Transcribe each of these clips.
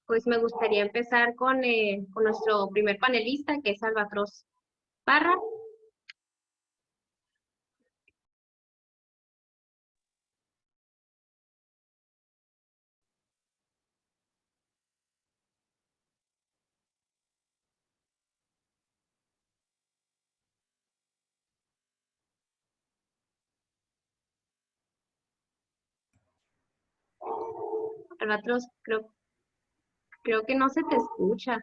Pues me gustaría empezar con nuestro primer panelista, que es Albatros Parra. Albatros, creo que no se te escucha.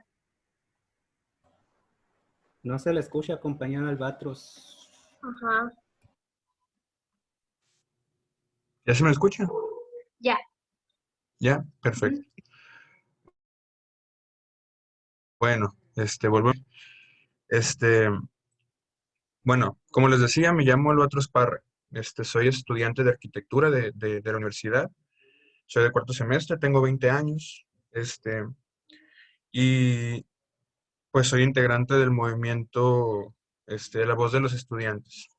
No se le escucha, compañero Albatros. Ajá, ¿Ya se me escucha? ya. Ya, Ujú. perfecto. Bueno, volvemos. Este, bueno, como les decía, me llamo Albatros Esparra. Soy estudiante de arquitectura de la universidad. Soy de cuarto semestre, tengo 20 años. Y pues soy integrante del movimiento, La Voz de los Estudiantes.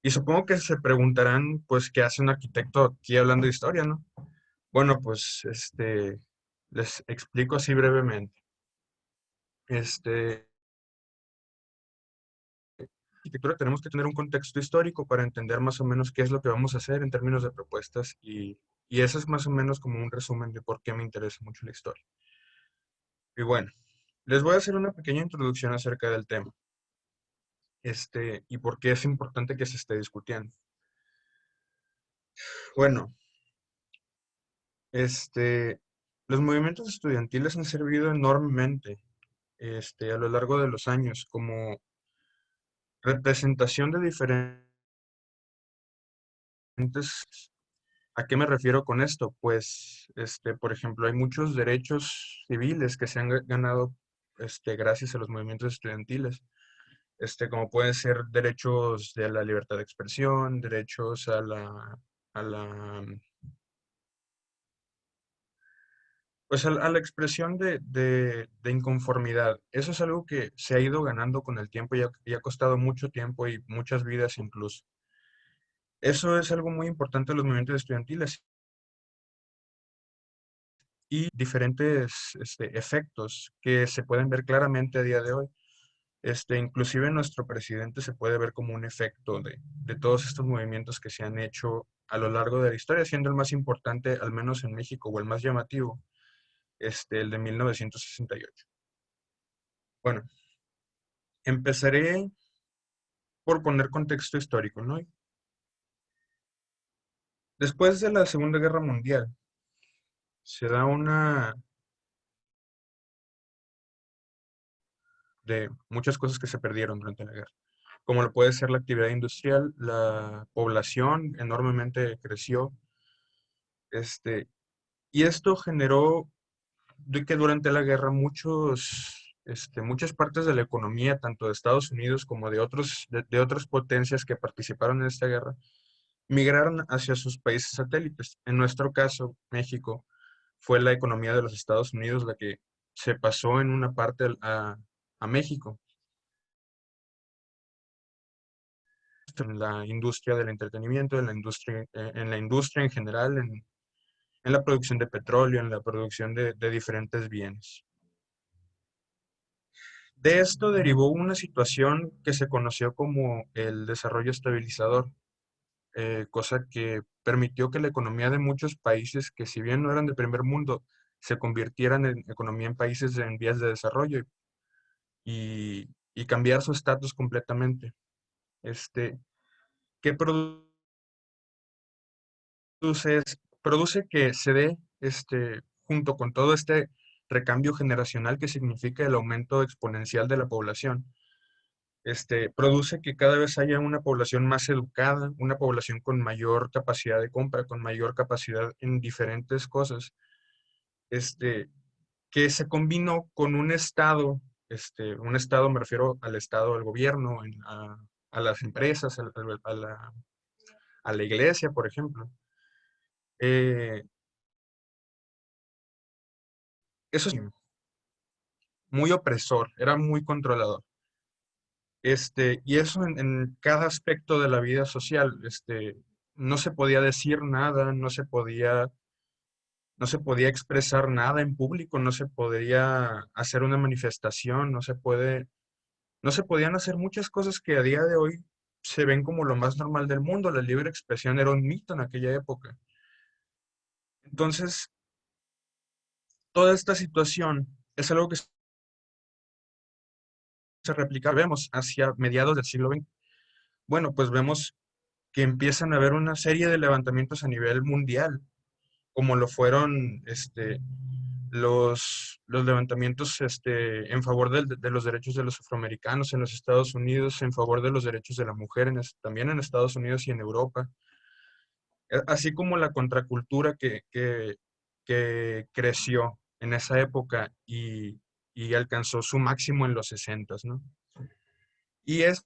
Y supongo que se preguntarán, pues, ¿qué hace un arquitecto aquí hablando de historia, no? Bueno, pues, les explico así brevemente. Este, arquitectura tenemos que tener un contexto histórico para entender más o menos qué es lo que vamos a hacer en términos de propuestas y eso es más o menos como un resumen de por qué me interesa mucho la historia. Y bueno, les voy a hacer una pequeña introducción acerca del tema, y por qué es importante que se esté discutiendo. Bueno, los movimientos estudiantiles han servido enormemente, a lo largo de los años como representación de diferentes. ¿A qué me refiero con esto? Pues, por ejemplo, hay muchos derechos civiles que se han ganado, gracias a los movimientos estudiantiles, como pueden ser derechos de la libertad de expresión, derechos a la, pues a la expresión de inconformidad. Eso es algo que se ha ido ganando con el tiempo y ha costado mucho tiempo y muchas vidas incluso. Eso es algo muy importante de los movimientos estudiantiles y diferentes efectos que se pueden ver claramente a día de hoy. Inclusive nuestro presidente se puede ver como un efecto de todos estos movimientos que se han hecho a lo largo de la historia, siendo el más importante, al menos en México, o el más llamativo, el de 1968. Bueno, empezaré por poner contexto histórico, ¿no? Después de la Segunda Guerra Mundial, se da una de muchas cosas que se perdieron durante la guerra, como lo puede ser la actividad industrial, la población enormemente creció, y esto generó de que durante la guerra muchas partes de la economía, tanto de Estados Unidos como de otras potencias que participaron en esta guerra, migraron hacia sus países satélites. En nuestro caso, México, fue la economía de los Estados Unidos la que se pasó en una parte a México, en la industria del entretenimiento, en la industria en general, en la producción de petróleo, en la producción de diferentes bienes. De esto derivó una situación que se conoció como el desarrollo estabilizador, cosa que permitió que la economía de muchos países que si bien no eran del primer mundo, se convirtieran en economía en países en vías de desarrollo y cambiar su estatus completamente. ¿Qué produce que se dé, junto con todo este recambio generacional que significa el aumento exponencial de la población? Produce que cada vez haya una población más educada, una población con mayor capacidad de compra, con mayor capacidad en diferentes cosas, este, que se combinó con un estado me refiero al estado, al gobierno, a las empresas, a la iglesia, por ejemplo. Eh, Eso es muy opresor, era muy controlador. Y eso en cada aspecto de la vida social, no se podía decir nada, no se podía no se podía expresar nada en público, no se podía hacer una manifestación, no se podían hacer muchas cosas que a día de hoy se ven como lo más normal del mundo. La libre expresión era un mito en aquella época. Entonces, toda esta situación es algo que se replica, vemos hacia mediados del siglo XX. Bueno, pues vemos que empiezan a haber una serie de levantamientos a nivel mundial, como lo fueron los levantamientos en favor de los derechos de los afroamericanos en los Estados Unidos, en favor de los derechos de la mujer también en Estados Unidos y en Europa, así como la contracultura que creció en esa época y alcanzó su máximo en los 60, ¿no? Y es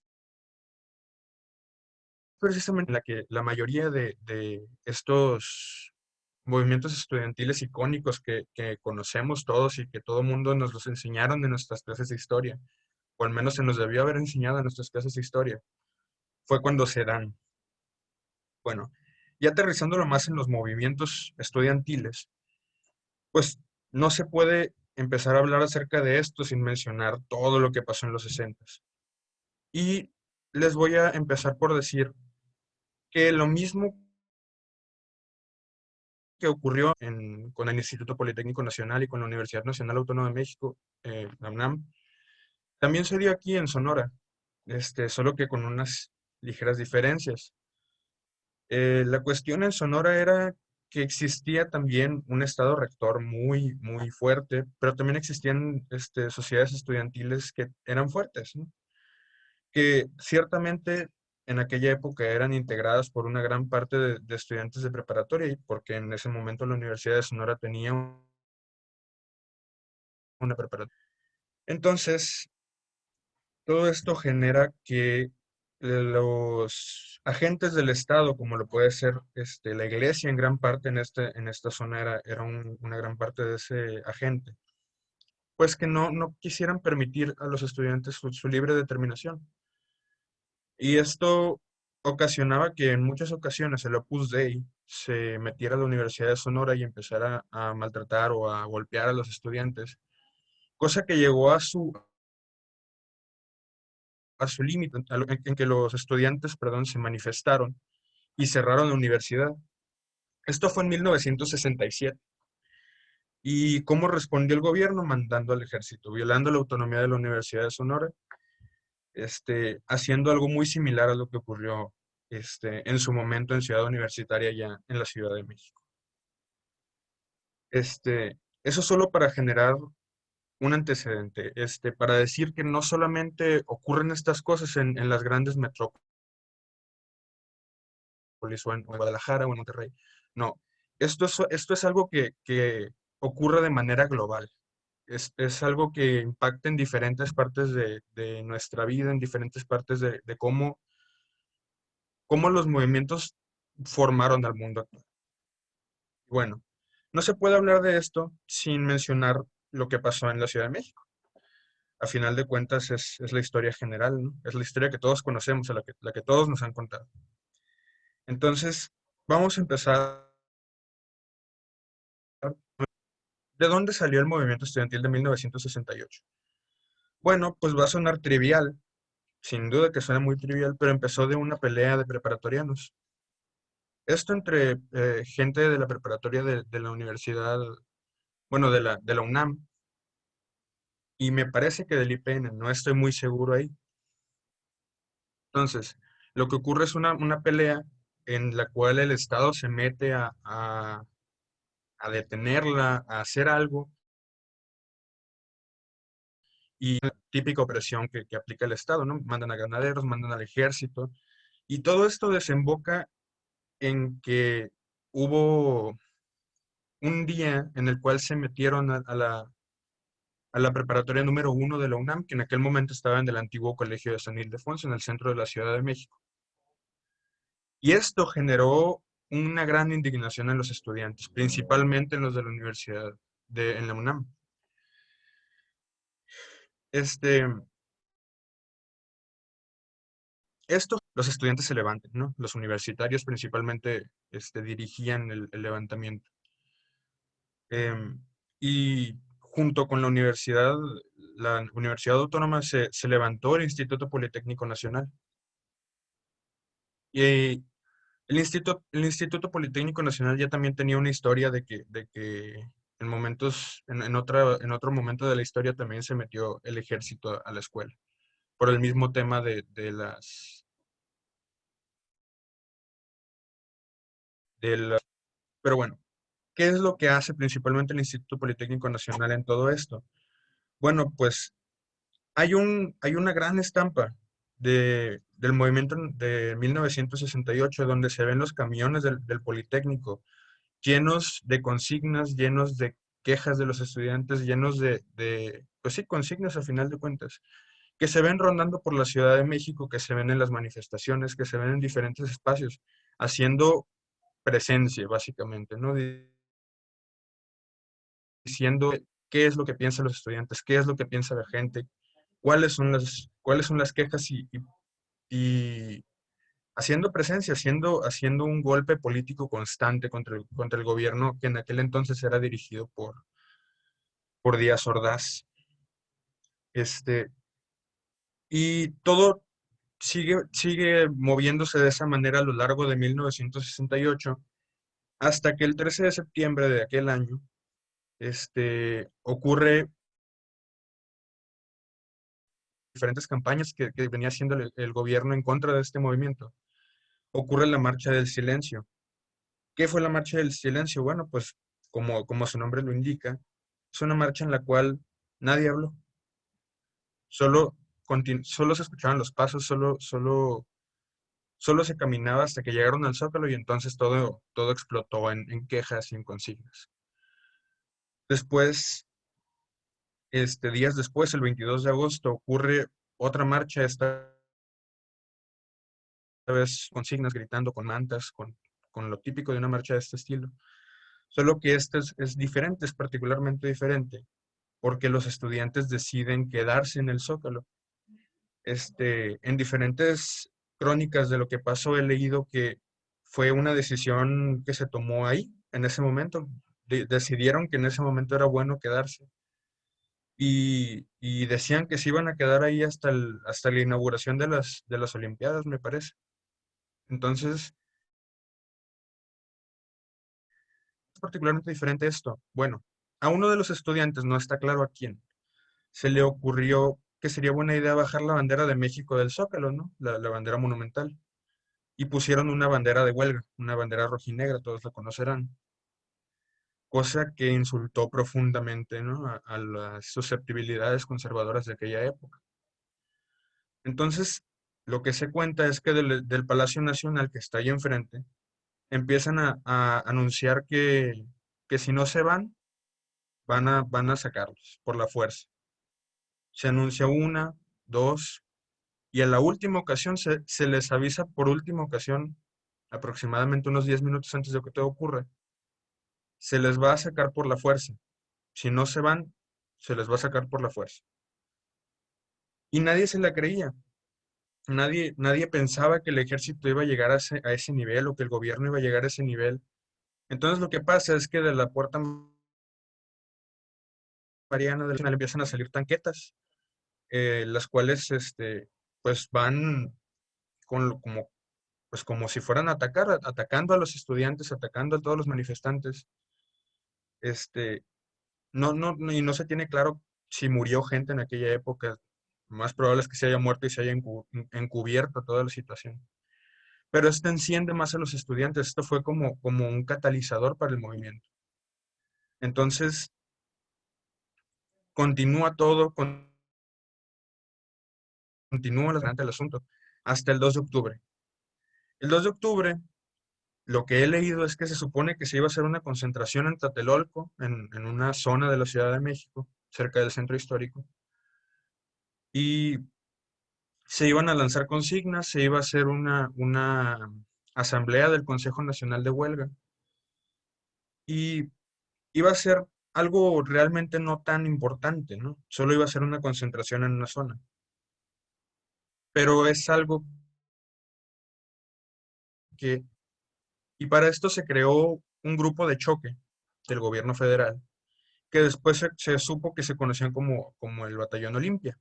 precisamente la que la mayoría de estos movimientos estudiantiles icónicos que conocemos todos y que todo mundo nos los enseñaron en nuestras clases de historia, o al menos se nos debió haber enseñado en nuestras clases de historia, fue cuando se dan. Bueno, y aterrizándolo más en los movimientos estudiantiles, pues no se puede empezar a hablar acerca de esto sin mencionar todo lo que pasó en los 60. Y les voy a empezar por decir que lo mismo que ocurrió con el Instituto Politécnico Nacional y con la Universidad Nacional Autónoma de México, la UNAM, también se dio aquí en Sonora, solo que con unas ligeras diferencias. La cuestión en Sonora era que existía también un estado rector muy, muy fuerte, pero también existían sociedades estudiantiles que eran fuertes, ¿no? Que ciertamente en aquella época eran integradas por una gran parte de estudiantes de preparatoria, y porque en ese momento la Universidad de Sonora tenía una preparatoria. Entonces, todo esto genera que los agentes del Estado, como lo puede ser la iglesia en gran parte en esta zona era una gran parte de ese agente, pues que no quisieran permitir a los estudiantes su libre determinación. Y esto ocasionaba que en muchas ocasiones el Opus Dei se metiera a la Universidad de Sonora y empezara a maltratar o a golpear a los estudiantes, cosa que llegó a su límite, en que los estudiantes, perdón, se manifestaron y cerraron la universidad. Esto fue en 1967. ¿Y cómo respondió el gobierno? Mandando al ejército, violando la autonomía de la Universidad de Sonora, haciendo algo muy similar a lo que ocurrió en su momento en Ciudad Universitaria, ya en la Ciudad de México. Eso solo para generar un antecedente, para decir que no solamente ocurren estas cosas en las grandes metrópolis, o en Guadalajara o en Monterrey. No, esto es algo que ocurre de manera global. Es algo que impacta en diferentes partes de nuestra vida, en diferentes partes de cómo los movimientos formaron al mundo actual. Bueno, no se puede hablar de esto sin mencionar lo que pasó en la Ciudad de México. A final de cuentas es la historia general, ¿no? Es la historia que todos conocemos, la que todos nos han contado. Entonces, vamos a empezar. ¿De dónde salió el movimiento estudiantil de 1968? Bueno, pues va a sonar trivial, sin duda que suena muy trivial, pero empezó de una pelea de preparatorianos. Esto entre gente de la preparatoria de la universidad, bueno, de la UNAM, y me parece que del IPN, no estoy muy seguro ahí. Entonces, lo que ocurre es una pelea en la cual el Estado se mete a detenerla, a hacer algo, y la típica opresión que aplica el Estado, ¿no? Mandan a ganaderos, mandan al ejército, y todo esto desemboca en que hubo un día en el cual se metieron a la preparatoria número 1 de la UNAM, que en aquel momento estaba en el antiguo Colegio de San Ildefonso, en el centro de la Ciudad de México. Y esto generó una gran indignación en los estudiantes, principalmente en los de la universidad, en la UNAM. Este, los estudiantes se levantan, ¿no? Los universitarios principalmente dirigían el levantamiento. Y junto con la Universidad Autónoma se levantó el Instituto Politécnico Nacional. Y el Instituto Politécnico Nacional ya también tenía una historia de que en otro momento de la historia también se metió el ejército a la escuela, por el mismo tema pero bueno, ¿qué es lo que hace principalmente el Instituto Politécnico Nacional en todo esto? Bueno, pues hay una gran estampa del movimiento de 1968 donde se ven los camiones del Politécnico llenos de consignas, llenos de quejas de los estudiantes, llenos pues sí, consignas a final de cuentas, que se ven rondando por la Ciudad de México, que se ven en las manifestaciones, que se ven en diferentes espacios, haciendo presencia, básicamente, ¿no? Diciendo qué es lo que piensan los estudiantes, qué es lo que piensa la gente, cuáles son las quejas y haciendo presencia, haciendo un golpe político constante contra el gobierno que en aquel entonces era dirigido por Díaz Ordaz. Este, y todo sigue moviéndose de esa manera a lo largo de 1968, hasta que el 13 de septiembre de aquel año, ocurre diferentes campañas que venía haciendo el gobierno en contra de este movimiento. Ocurre la Marcha del Silencio. ¿Qué fue la Marcha del Silencio? Bueno, pues como su nombre lo indica, es una marcha en la cual nadie habló. Solo, solo se escuchaban los pasos, solo se caminaba hasta que llegaron al Zócalo y entonces todo explotó en quejas y en consignas. Después, días después, el 22 de agosto, ocurre otra marcha, esta vez consignas gritando con mantas, con lo típico de una marcha de este estilo. Solo que esta es diferente, es particularmente diferente, porque los estudiantes deciden quedarse en el Zócalo. En diferentes crónicas de lo que pasó he leído que fue una decisión que se tomó ahí, en ese momento. Decidieron que en ese momento era bueno quedarse. Y decían que se iban a quedar ahí hasta la inauguración de las Olimpiadas, me parece. Entonces, es particularmente diferente esto. Bueno, a uno de los estudiantes, no está claro a quién, se le ocurrió que sería buena idea bajar la bandera de México del Zócalo, ¿no? La bandera monumental. Y pusieron una bandera de huelga, una bandera rojinegra, todos la conocerán, cosa que insultó profundamente, ¿no? a las susceptibilidades conservadoras de aquella época. Entonces, lo que se cuenta es que del Palacio Nacional que está ahí enfrente, empiezan a anunciar que si no se van a sacarlos por la fuerza. Se anuncia una, dos, y en la última ocasión se les avisa por última ocasión, aproximadamente unos 10 minutos antes de que todo ocurra, se les va a sacar por la fuerza. Si no se van, se les va a sacar por la fuerza. Y nadie se la creía. Nadie pensaba que el ejército iba a llegar a ese nivel o que el gobierno iba a llegar a ese nivel. Entonces lo que pasa es que de la puerta mariana del Nacional empiezan a salir tanquetas, las cuales pues van como si fueran a atacar, atacando a los estudiantes, atacando a todos los manifestantes. Este, y no se tiene claro si murió gente en aquella época. Más probable es que se haya muerto y se haya encubierto toda la situación. Pero esto enciende más a los estudiantes. Esto fue como un catalizador para el movimiento. Entonces, continúa todo, continúa el asunto hasta el 2 de octubre. El 2 de octubre, lo que he leído es que se supone que se iba a hacer una concentración en Tlatelolco, en una zona de la Ciudad de México, cerca del centro histórico. Y se iban a lanzar consignas, se iba a hacer una asamblea del Consejo Nacional de Huelga y iba a ser algo realmente no tan importante, ¿no? Solo iba a ser una concentración en una zona. Pero es algo que, y para esto se creó un grupo de choque del gobierno federal, que después se supo que se conocían como el Batallón Olimpia.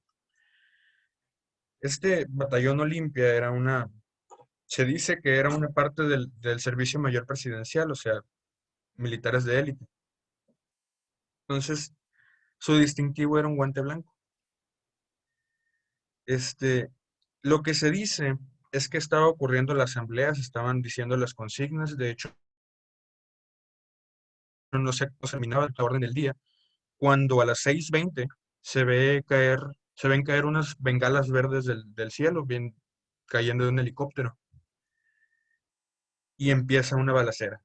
Este Batallón Olimpia se dice que era una parte del Servicio Mayor Presidencial, o sea, militares de élite. Entonces, su distintivo era un guante blanco. Este, lo que se dice es que estaba ocurriendo la asamblea, se estaban diciendo las consignas, de hecho, no se terminaba la orden del día, cuando a las 6:20 se ve caer, se ven caer unas bengalas verdes del cielo, bien cayendo de un helicóptero, y empieza una balacera.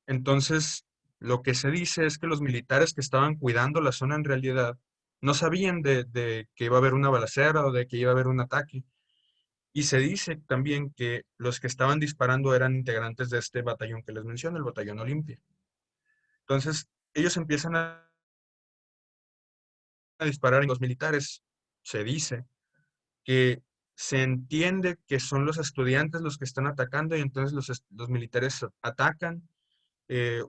Entonces, lo que se dice es que los militares que estaban cuidando la zona en realidad no sabían de que iba a haber una balacera o de que iba a haber un ataque. Y se dice también que los que estaban disparando eran integrantes de este batallón que les menciono, el Batallón Olimpia. Entonces, ellos empiezan a disparar en los militares. Se dice que se entiende que son los estudiantes los que están atacando y entonces los militares atacan.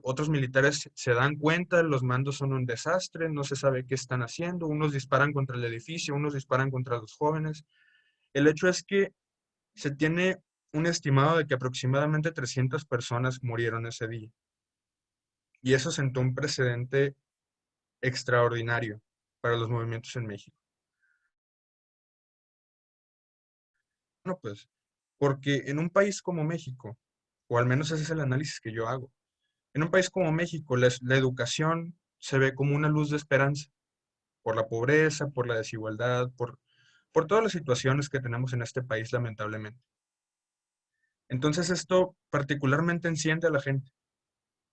Otros militares se dan cuenta, los mandos son un desastre, no se sabe qué están haciendo, unos disparan contra el edificio, unos disparan contra los jóvenes. El hecho es que se tiene un estimado de que aproximadamente 300 personas murieron ese día. Y eso sentó un precedente extraordinario para los movimientos en México. Bueno, pues, porque en un país como México, o al menos ese es el análisis que yo hago, en un país como México, la educación se ve como una luz de esperanza por la pobreza, por la desigualdad, por todas las situaciones que tenemos en este país, lamentablemente. Entonces esto particularmente enciende a la gente.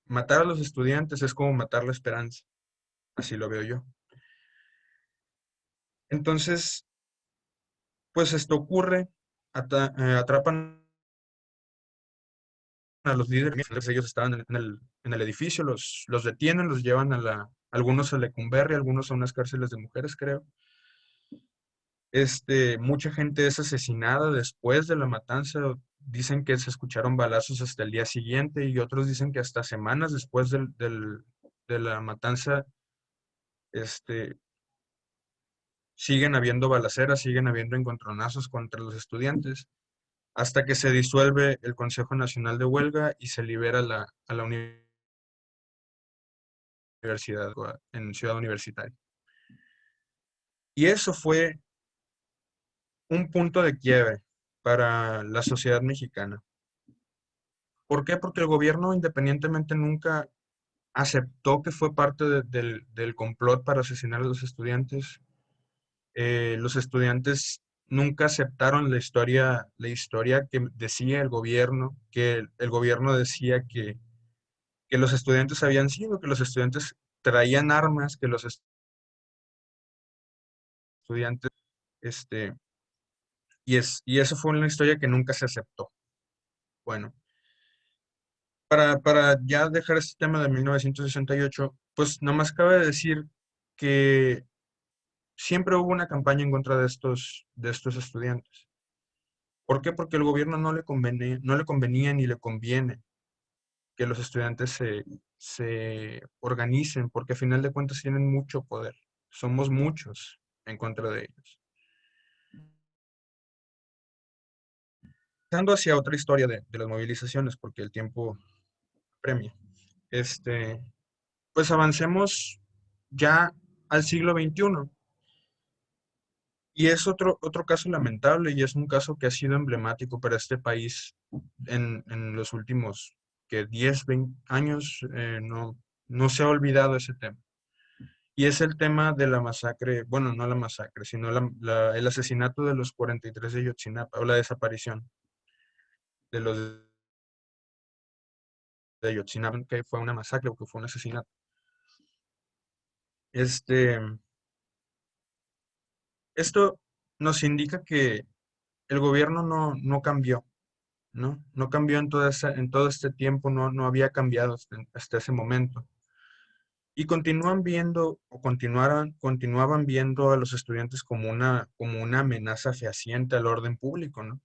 Matar a los estudiantes es como matar la esperanza, así lo veo yo. Entonces, pues esto ocurre, atrapan a los líderes, ellos estaban en el edificio, los detienen, los llevan algunos a Lecumberri, algunos a unas cárceles de mujeres, creo. Mucha gente es asesinada después de la matanza. Dicen que se escucharon balazos hasta el día siguiente y otros dicen que hasta semanas después de la matanza, este, siguen habiendo balaceras, siguen habiendo encontronazos contra los estudiantes, hasta que se disuelve el Consejo Nacional de Huelga y se libera a la universidad en Ciudad Universitaria. Y eso fue un punto de quiebre para la sociedad mexicana. ¿Por qué? Porque el gobierno independientemente nunca aceptó que fue parte del complot para asesinar a los estudiantes. Los estudiantes nunca aceptaron la historia que decía el gobierno, que el gobierno decía que los estudiantes habían sido, que los estudiantes traían armas, que los estudiantes, este, y eso fue una historia que nunca se aceptó. Bueno, para ya dejar este tema de 1968, pues nada más cabe decir que siempre hubo una campaña en contra de estos estudiantes. ¿Por qué? Porque el gobierno no le convenía ni le conviene que los estudiantes se organicen, porque a final de cuentas tienen mucho poder. Somos muchos en contra de ellos. Pasando hacia otra historia de las movilizaciones, porque el tiempo premia. Pues avancemos ya al siglo XXI. Y es otro caso lamentable y es un caso que ha sido emblemático para este país en los últimos 10, 20 años. No se ha olvidado ese tema. Y es el tema de la masacre, bueno, no la masacre, sino el asesinato de los 43 de Ayotzinapa, o la desaparición de los de Ayotzinapa, que fue una masacre o que fue un asesinato. Este, Esto nos indica que el gobierno no cambió, ¿no? No cambió en todo este tiempo, no había cambiado hasta ese momento. Y continúan viendo, o continuaban viendo a los estudiantes como una amenaza fehaciente al orden público, ¿no?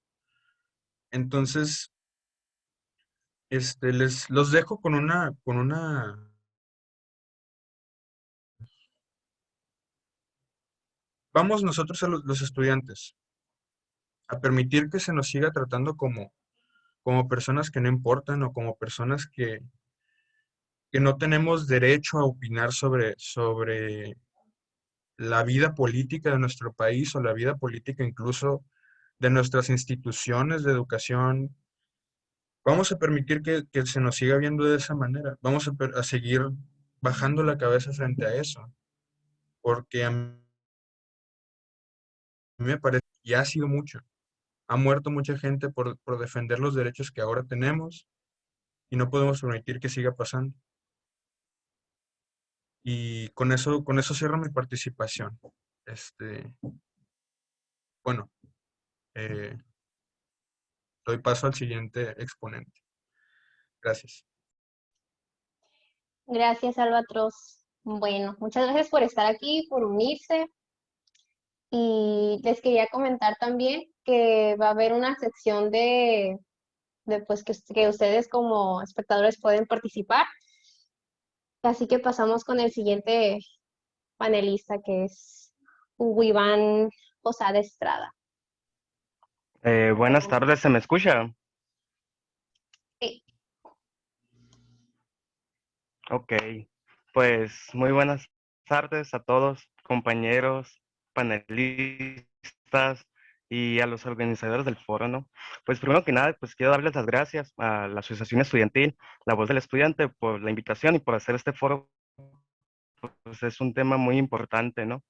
Entonces, los dejo con una vamos nosotros los estudiantes a permitir que se nos siga tratando como personas que no importan o como personas que no tenemos derecho a opinar sobre la vida política de nuestro país o la vida política incluso de nuestras instituciones de educación. Vamos a permitir que se nos siga viendo de esa manera. Vamos a seguir bajando la cabeza frente a eso, porque a mí me parece que ya ha sido mucho. Ha muerto mucha gente por defender los derechos que ahora tenemos y no podemos permitir que siga pasando. Y con eso cierro mi participación. Bueno, eh, doy paso al siguiente exponente. Gracias. Gracias, Albatros. Bueno, muchas gracias por estar aquí, por unirse. Y les quería comentar también que va a haber una sección de pues que ustedes como espectadores pueden participar. Así que pasamos con el siguiente panelista, que es Hugo Iván Posada Estrada. Buenas tardes, ¿se me escucha? Sí. Ok, pues muy buenas tardes a todos, compañeros, panelistas y a los organizadores del foro, ¿no? Pues primero que nada, pues quiero darles las gracias a la Asociación Estudiantil, La Voz del Estudiante, por la invitación y por hacer este foro, pues es un tema muy importante, ¿no?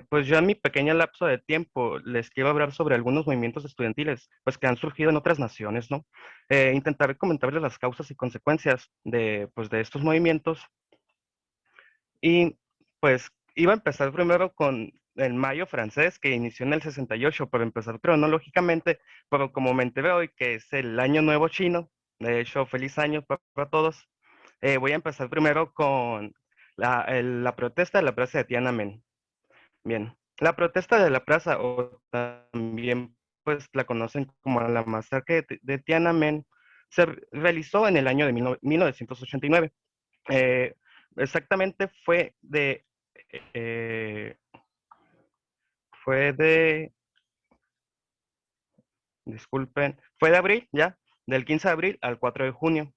Pues yo en mi pequeño lapso de tiempo les quiero hablar sobre algunos movimientos estudiantiles, pues que han surgido en otras naciones, ¿no? Intentaré comentarles las causas y consecuencias pues, de estos movimientos y pues iba a empezar primero con el Mayo francés que inició en el 68, para empezar cronológicamente, pero como me enteré hoy que es el Año Nuevo Chino, de hecho, feliz año para todos, voy a empezar primero con la protesta de la plaza de Tiananmen. Bien, la protesta de la plaza, o también pues la conocen como la masacre de Tiananmen, se realizó en el año de 1989. Eh, Exactamente eh, fue de, disculpen, fue de abril, ya, del 15 de abril al 4 de junio.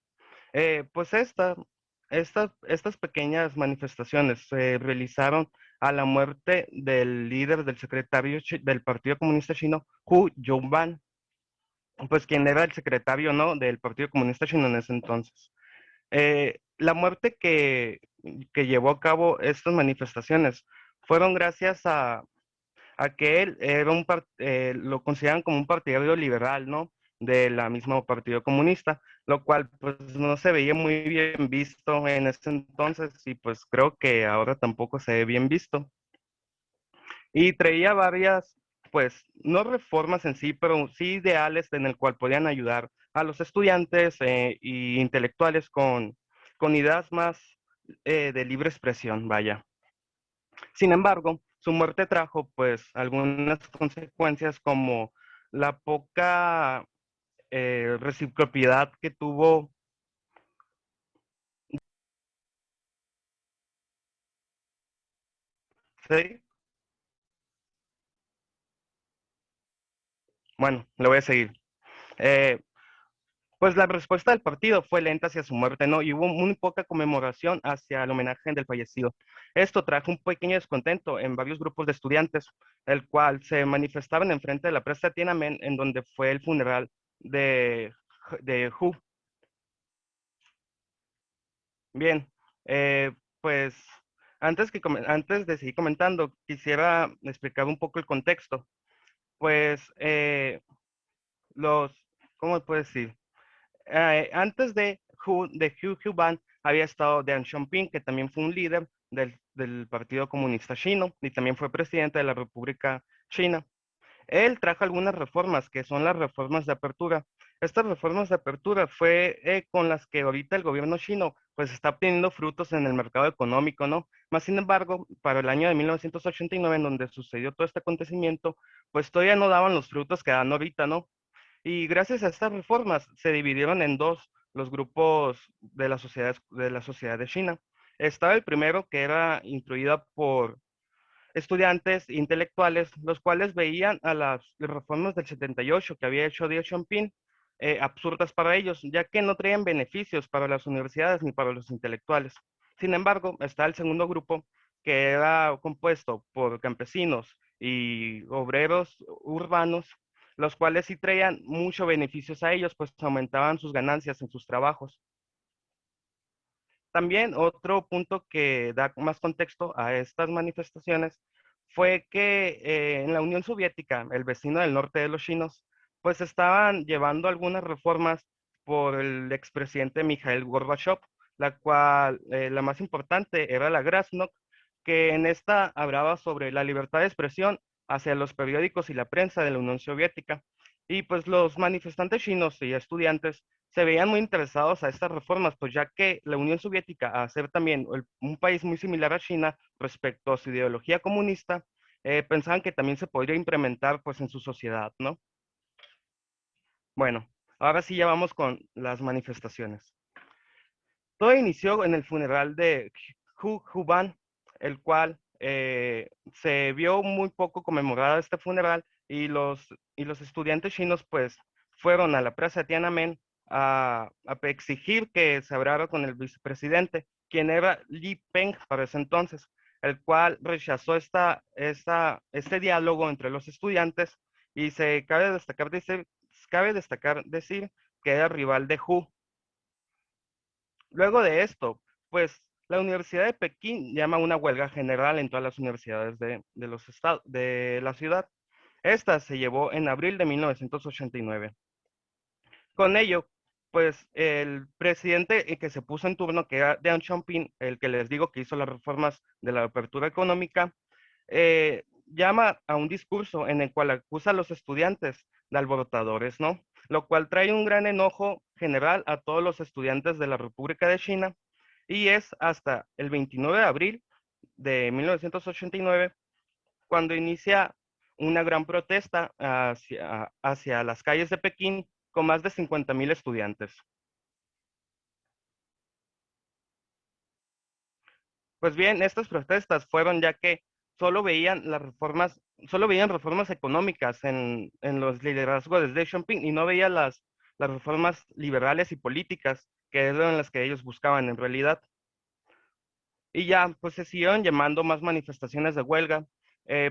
Pues estas pequeñas manifestaciones se realizaron a la muerte del líder del secretario del Partido Comunista Chino, Hu Jintao, pues quien era el secretario, ¿no?, del Partido Comunista Chino en ese entonces. La muerte que llevó a cabo estas manifestaciones fueron gracias a que él era lo consideran como un partidario liberal, ¿no? De la misma Partido Comunista, lo cual pues no se veía muy bien visto en ese entonces y pues creo que ahora tampoco se ve bien visto. Y traía varias, pues no reformas en sí, pero sí ideales en el cual podían ayudar a los estudiantes y intelectuales con ideas más de libre expresión, vaya. Sin embargo, su muerte trajo pues algunas consecuencias como la poca reciprocidad que tuvo. ¿Sí? Bueno, le voy a seguir. Eh, pues la respuesta del partido fue lenta hacia su muerte, ¿no? Y hubo muy poca conmemoración hacia el homenaje del fallecido. Esto trajo un pequeño descontento en varios grupos de estudiantes, el cual se manifestaban enfrente de la Plaza Tiananmen, en donde fue el funeral de, de Hu. Bien, pues antes de seguir comentando, quisiera explicar un poco el contexto. Pues los, ¿cómo puedo decir? Antes de Hu Ban había estado Deng Xiaoping, que también fue un líder del Partido Comunista Chino y también fue presidente de la República China. Él trajo algunas reformas, que son las reformas de apertura. Estas reformas de apertura fue con las que ahorita el gobierno chino pues está obteniendo frutos en el mercado económico, ¿no? Más sin embargo, para el año de 1989, en donde sucedió todo este acontecimiento, pues todavía no daban los frutos que dan ahorita, ¿no? Y gracias a estas reformas se dividieron en dos los grupos de la sociedad de China. Estaba el primero, que era instruida por estudiantes intelectuales, los cuales veían a las reformas del 78 que había hecho Deng Xiaoping absurdas para ellos, ya que no traían beneficios para las universidades ni para los intelectuales. Sin embargo, está el segundo grupo, que era compuesto por campesinos y obreros urbanos, los cuales sí traían muchos beneficios a ellos, pues aumentaban sus ganancias en sus trabajos. También otro punto que da más contexto a estas manifestaciones fue que en la Unión Soviética, el vecino del norte de los chinos, pues estaban llevando algunas reformas por el expresidente Mikhail Gorbachev, la cual la más importante era la Glasnost, que en esta hablaba sobre la libertad de expresión hacia los periódicos y la prensa de la Unión Soviética. Y pues los manifestantes chinos y estudiantes se veían muy interesados a estas reformas, pues ya que la Unión Soviética, a ser también un país muy similar a China respecto a su ideología comunista, pensaban que también se podría implementar pues en su sociedad, ¿no? Bueno, ahora sí ya vamos con las manifestaciones. Todo inició en el funeral de Hu Huban, el cual se vio muy poco conmemorado este funeral y los estudiantes chinos pues fueron a la plaza de Tiananmen a exigir que se hablara con el vicepresidente, quien era Li Peng para ese entonces, el cual rechazó este diálogo entre los estudiantes y cabe destacar decir que era rival de Hu. Luego de esto, pues la Universidad de Pekín llama una huelga general en todas las universidades de los estados, de la ciudad. Esta se llevó en abril de 1989. Con ello, pues el presidente que se puso en turno, que era Deng Xiaoping, el que les digo que hizo las reformas de la apertura económica, llama a un discurso en el cual acusa a los estudiantes de alborotadores, ¿no? Lo cual trae un gran enojo general a todos los estudiantes de la República de China y es hasta el 29 de abril de 1989 cuando inicia una gran protesta hacia las calles de Pekín con más de 50,000 estudiantes. Pues bien, estas protestas fueron ya que solo veían reformas económicas en los liderazgos de Deng Xiaoping y no veían las reformas liberales y políticas que eran las que ellos buscaban en realidad. Y ya, pues se siguieron llamando más manifestaciones de huelga.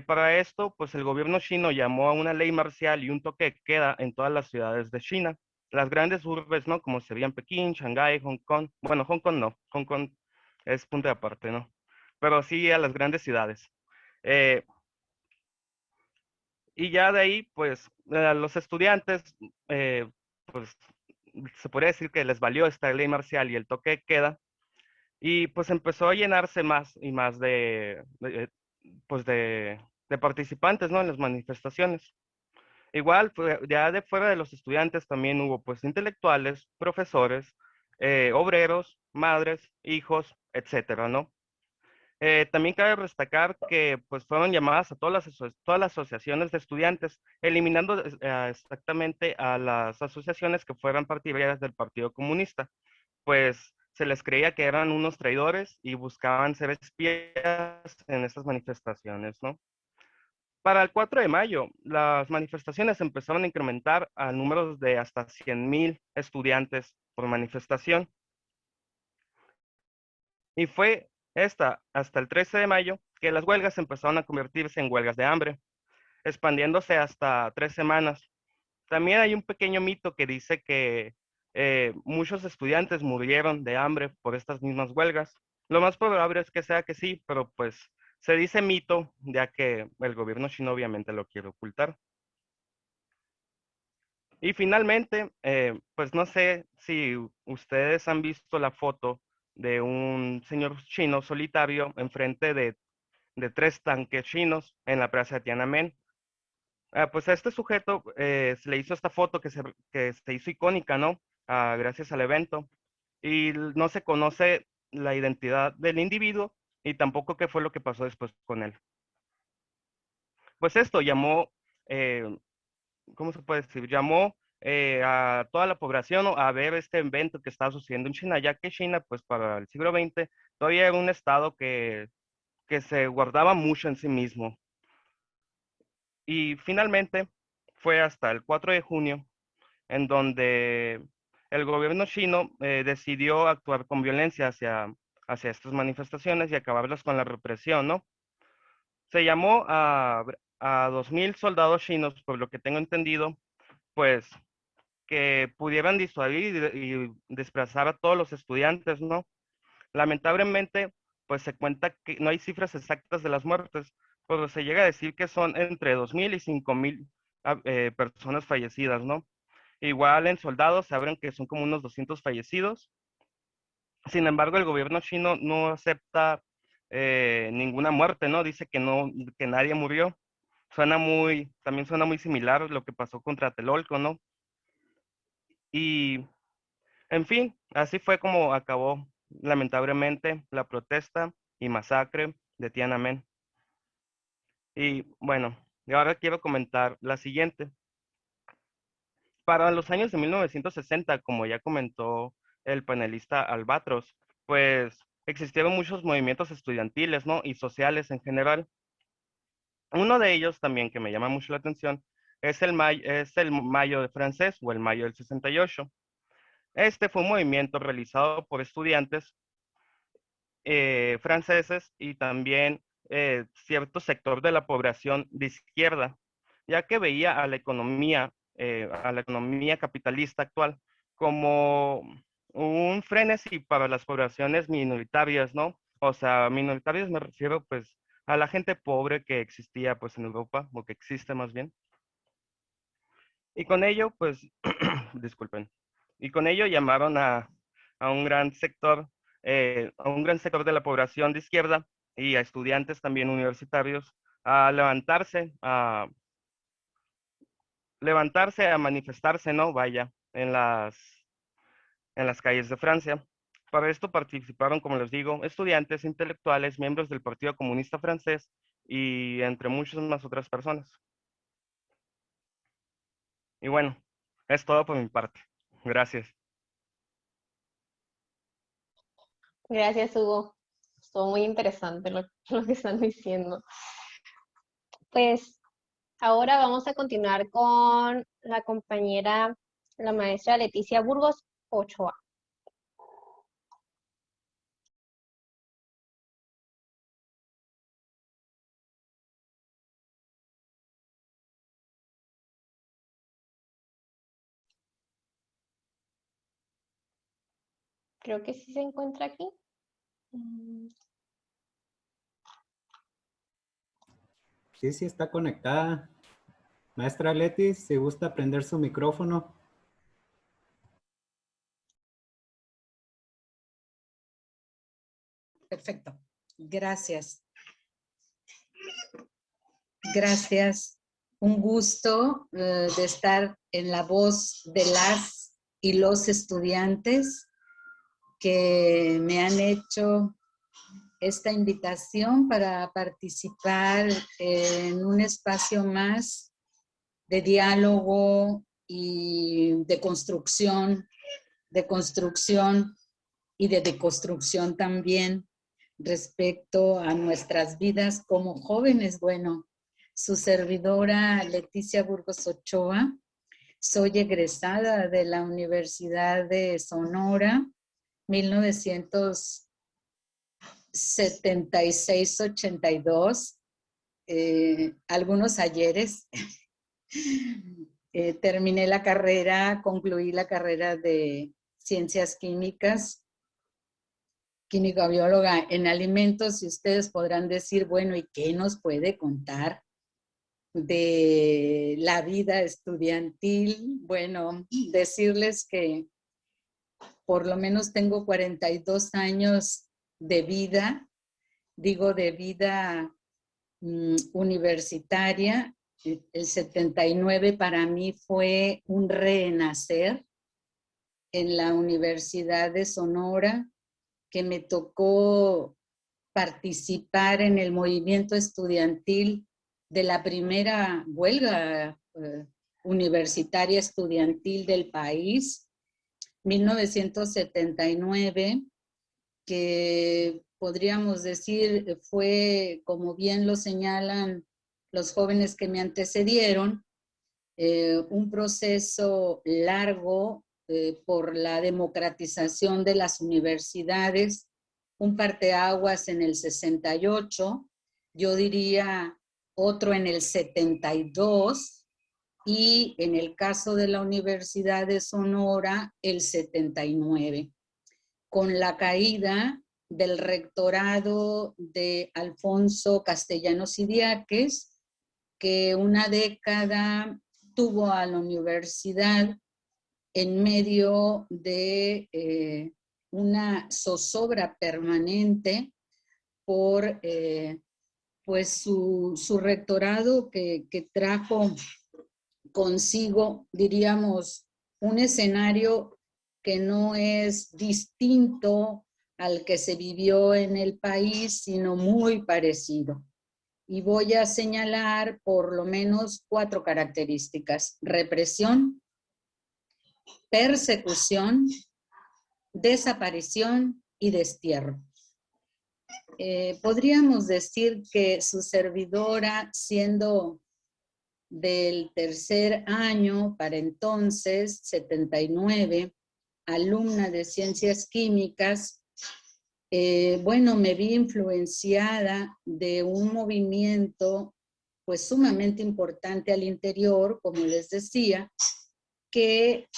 Para esto, pues el gobierno chino llamó a una ley marcial y un toque de queda en todas las ciudades de China. Las grandes urbes, ¿no? Como serían Pekín, Shanghái, Hong Kong. Bueno, Hong Kong no. Hong Kong es punto de aparte, ¿no? Pero sí a las grandes ciudades. Eh, y ya de ahí, pues, a los estudiantes, pues, se podría decir que les valió esta ley marcial y el toque de queda. Y pues empezó a llenarse más y más pues de participantes, ¿no? En las manifestaciones. Igual, ya de fuera de los estudiantes también hubo pues intelectuales, profesores, obreros, madres, hijos, etcétera, ¿no? También cabe destacar que pues fueron llamadas a todas las asociaciones de estudiantes, eliminando exactamente a las asociaciones que fueran partidarias del Partido Comunista, pues se les creía que eran unos traidores y buscaban ser espías en estas manifestaciones, ¿no? Para el 4 de mayo, las manifestaciones empezaron a incrementar a números de hasta 100,000 estudiantes por manifestación. Y fue hasta el 13 de mayo que las huelgas empezaron a convertirse en huelgas de hambre, expandiéndose hasta 3 semanas. También hay un pequeño mito que dice que muchos estudiantes murieron de hambre por estas mismas huelgas. Lo más probable es que sea que sí, pero pues se dice mito, ya que el gobierno chino obviamente lo quiere ocultar. Y finalmente, pues no sé si ustedes han visto la foto de un señor chino solitario enfrente de 3 tanques chinos en la plaza de Tiananmen. Pues a este sujeto se le hizo esta foto que se hizo icónica, ¿no? Gracias al evento. Y no se conoce la identidad del individuo y tampoco qué fue lo que pasó después con él. Pues esto llamó, eh, ¿cómo se puede decir? Llamó a toda la población, ¿no?, a ver este evento que estaba sucediendo en China, ya que China, pues para el siglo XX, todavía era un estado que que se guardaba mucho en sí mismo. Y finalmente fue hasta el 4 de junio en donde el gobierno chino decidió actuar con violencia hacia estas manifestaciones y acabarlas con la represión, ¿no? Se llamó a 2.000 soldados chinos, por lo que tengo entendido, pues que pudieran disuadir y desplazar a todos los estudiantes, ¿no? Lamentablemente, pues se cuenta que no hay cifras exactas de las muertes, pero se llega a decir que son entre 2.000 y 5.000 personas fallecidas, ¿no? Igual en soldados se hablan que son como unos 200 fallecidos. Sin embargo, el gobierno chino no acepta ninguna muerte, ¿no? Dice que no, que nadie murió. También suena muy similar lo que pasó contra Tlatelolco, ¿no? Y, en fin, así fue como acabó lamentablemente la protesta y masacre de Tiananmen. Y bueno, y ahora quiero comentar la siguiente. Para los años de 1960, como ya comentó el panelista Albatros, pues existieron muchos movimientos estudiantiles, ¿no? Y sociales en general. Uno de ellos también que me llama mucho la atención es el Mayo de francés o el Mayo del 68. Este fue un movimiento realizado por estudiantes franceses y también cierto sector de la población de izquierda, ya que veía a la economía capitalista actual como un frenesí para las poblaciones minoritarias, ¿no? O sea, minoritarias me refiero pues a la gente pobre que existía pues en Europa, o que existe más bien. Y con ello, pues, disculpen, y con ello llamaron a un gran sector, a un gran sector de la población de izquierda y a estudiantes también universitarios a levantarse, a manifestarse, ¿no? Vaya, en las calles de Francia. Para esto participaron, como les digo, estudiantes, intelectuales, miembros del Partido Comunista Francés y entre muchas más otras personas. Y bueno, es todo por mi parte. Gracias. Gracias, Hugo. Estuvo muy interesante lo que están diciendo. Pues ahora vamos a continuar con la compañera, la maestra Leticia Burgos Ochoa. Creo que sí se encuentra aquí. Sí, sí, está conectada. Maestra Leti, si gusta prender su micrófono. Perfecto. Gracias. Gracias. Un gusto de estar en la voz de las y los estudiantes que me han hecho esta invitación para participar en un espacio más de diálogo y de construcción y de deconstrucción también respecto a nuestras vidas como jóvenes. Bueno, su servidora Leticia Burgos Ochoa, soy egresada de la Universidad de Sonora, 1976-82, algunos ayeres. Terminé la carrera, concluí la carrera de Ciencias Químicas, química bióloga en alimentos, y ustedes podrán decir, bueno, ¿y qué nos puede contar de la vida estudiantil? Bueno, decirles que por lo menos tengo 42 años de vida, digo de vida universitaria. El 79 para mí fue un renacer en la Universidad de Sonora, que me tocó participar en el movimiento estudiantil de la primera huelga universitaria estudiantil del país, 1979, que podríamos decir, fue, como bien lo señalan los jóvenes que me antecedieron, un proceso largo por la democratización de las universidades, un parteaguas en el 68, yo diría otro en el 72, y en el caso de la Universidad de Sonora, el 79, con la caída del rectorado de Alfonso Castellanos Idiáquez, que una década tuvo a la universidad en medio de una zozobra permanente por pues su rectorado que trajo consigo, diríamos, un escenario que no es distinto al que se vivió en el país, sino muy parecido. Y voy a señalar por lo menos 4 características: represión, persecución, desaparición y destierro. Podríamos decir que su servidora, siendo del tercer año para entonces, 79, alumna de ciencias químicas, bueno, me vi influenciada de un movimiento pues sumamente importante al interior, como les decía, que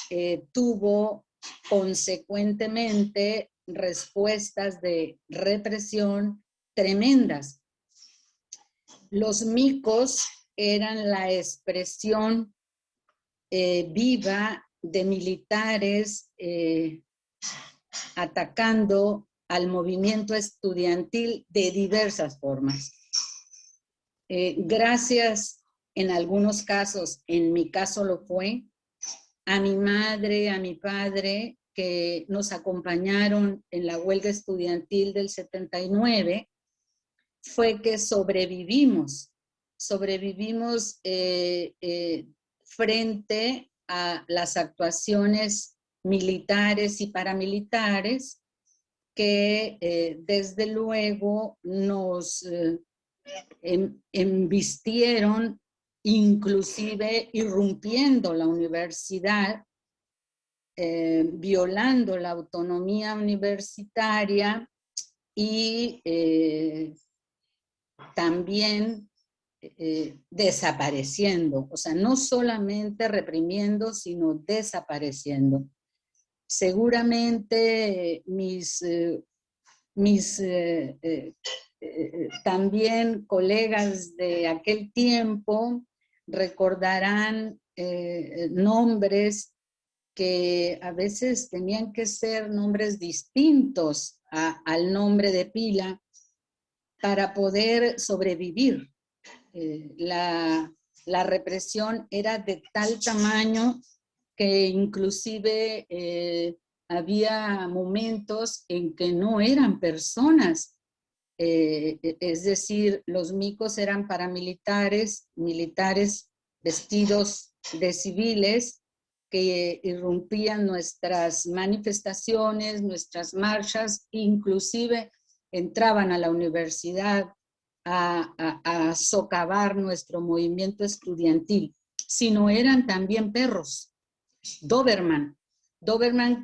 tuvo consecuentemente respuestas de represión tremendas. Los micos eran la expresión viva de militares atacando al movimiento estudiantil de diversas formas. Gracias, en algunos casos, en mi caso lo fue, a mi madre, a mi padre, que nos acompañaron en la huelga estudiantil del 79, fue que sobrevivimos frente a las actuaciones militares y paramilitares que desde luego nos embistieron, inclusive irrumpiendo la universidad, violando la autonomía universitaria y también desapareciendo, o sea, no solamente reprimiendo, sino desapareciendo. Seguramente también colegas de aquel tiempo recordarán nombres que a veces tenían que ser nombres distintos al nombre de pila para poder sobrevivir. La represión era de tal tamaño que inclusive había momentos en que no eran personas. Es decir, los micos eran paramilitares, militares vestidos de civiles que irrumpían nuestras manifestaciones, nuestras marchas, inclusive entraban a la universidad a socavar nuestro movimiento estudiantil, sino eran también perros, Doberman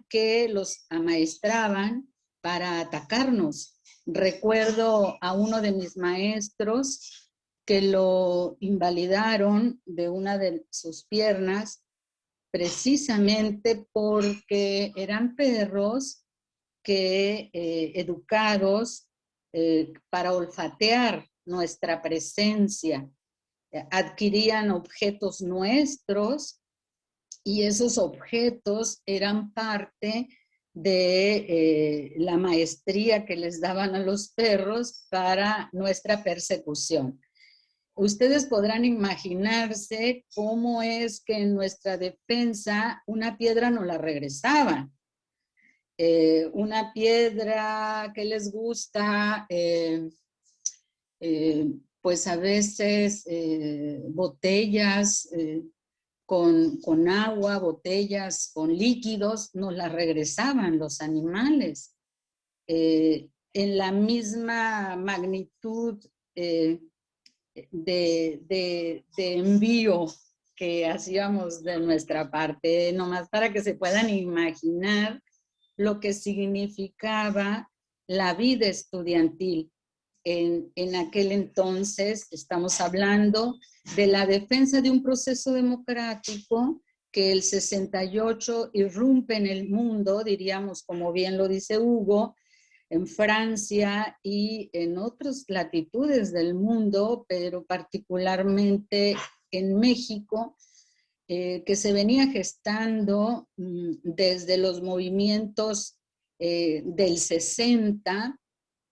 que los amaestraban para atacarnos. Recuerdo a uno de mis maestros que lo invalidaron de una de sus piernas precisamente porque eran perros que educados para olfatear nuestra presencia, adquirían objetos nuestros y esos objetos eran parte de la maestría que les daban a los perros para nuestra persecución. Ustedes podrán imaginarse cómo es que en nuestra defensa una piedra no la regresaban. Una piedra que les gusta, pues a veces botellas con agua, botellas con líquidos, nos las regresaban los animales. en la misma magnitud de envío que hacíamos de nuestra parte, nomás para que se puedan imaginar lo que significaba la vida estudiantil. En aquel entonces estamos hablando de la defensa de un proceso democrático que el 68 irrumpe en el mundo, diríamos, como bien lo dice Hugo, en Francia y en otras latitudes del mundo, pero particularmente en México, que se venía gestando desde los movimientos del 60,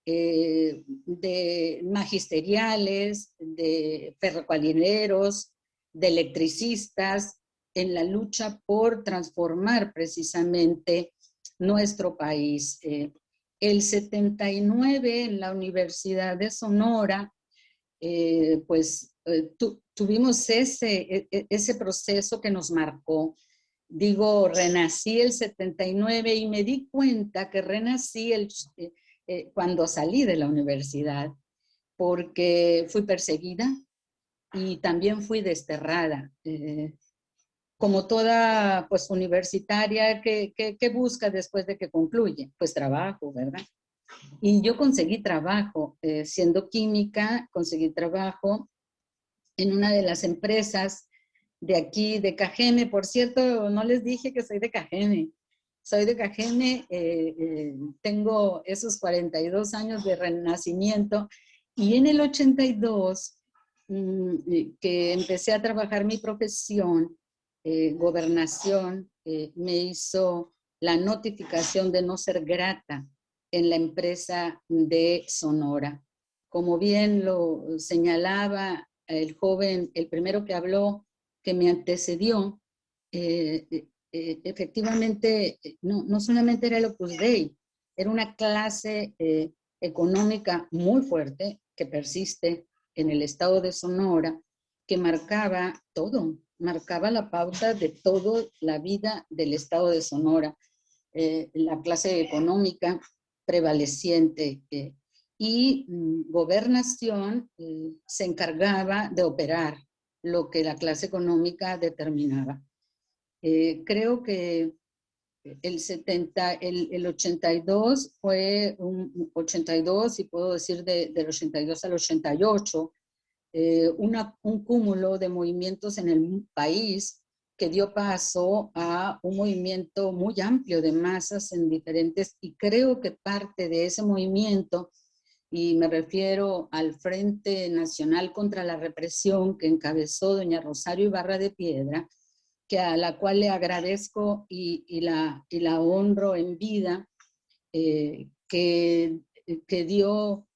de magisteriales, de ferrocarrileros, de electricistas, en la lucha por transformar precisamente nuestro país. El 79 en la Universidad de Sonora, tuvimos ese proceso que nos marcó. Digo, renací el 79 y me di cuenta que renací cuando salí de la universidad, porque fui perseguida y también fui desterrada. Como toda pues universitaria que busca después de que concluye, pues trabajo, ¿verdad? Y yo conseguí trabajo, siendo química, conseguí trabajo en una de las empresas de aquí, de Cajeme. Por cierto, no les dije que soy de Cajeme. Soy de Cajeme, tengo esos 42 años de renacimiento, y en el 82, que empecé a trabajar mi profesión, gobernación, me hizo la notificación de no ser grata en la empresa de Sonora. Como bien lo señalaba el joven, el primero que habló, que me antecedió, efectivamente, no solamente era el Opus Dei, era una clase económica muy fuerte que persiste en el estado de Sonora, que marcaba todo, marcaba la pauta de toda la vida del estado de Sonora. La clase económica prevaleciente y gobernación se encargaba de operar lo que la clase económica determinaba. Creo que el 82 fue un 82, y puedo decir del 82 al 88, un cúmulo de movimientos en el país que dio paso a un movimiento muy amplio de masas en diferentes, y creo que parte de ese movimiento, y me refiero al Frente Nacional contra la Represión que encabezó doña Rosario Ibarra de Piedra, que a la cual le agradezco y la honro en vida, que dio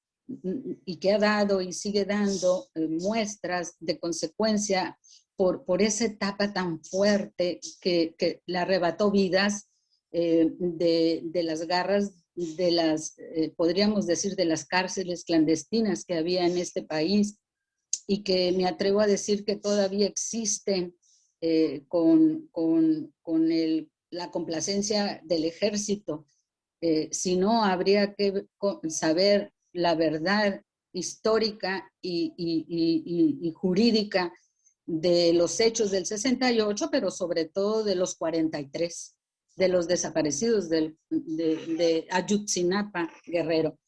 y que ha dado y sigue dando muestras de consecuencia por esa etapa tan fuerte que le arrebató vidas de las garras, de las, podríamos decir, de las cárceles clandestinas que había en este país, y que me atrevo a decir que todavía existen con la complacencia del ejército. Si no, habría que saber la verdad histórica y jurídica de los hechos del 68, pero sobre todo de los 43, de los desaparecidos de Ayotzinapa, Guerrero.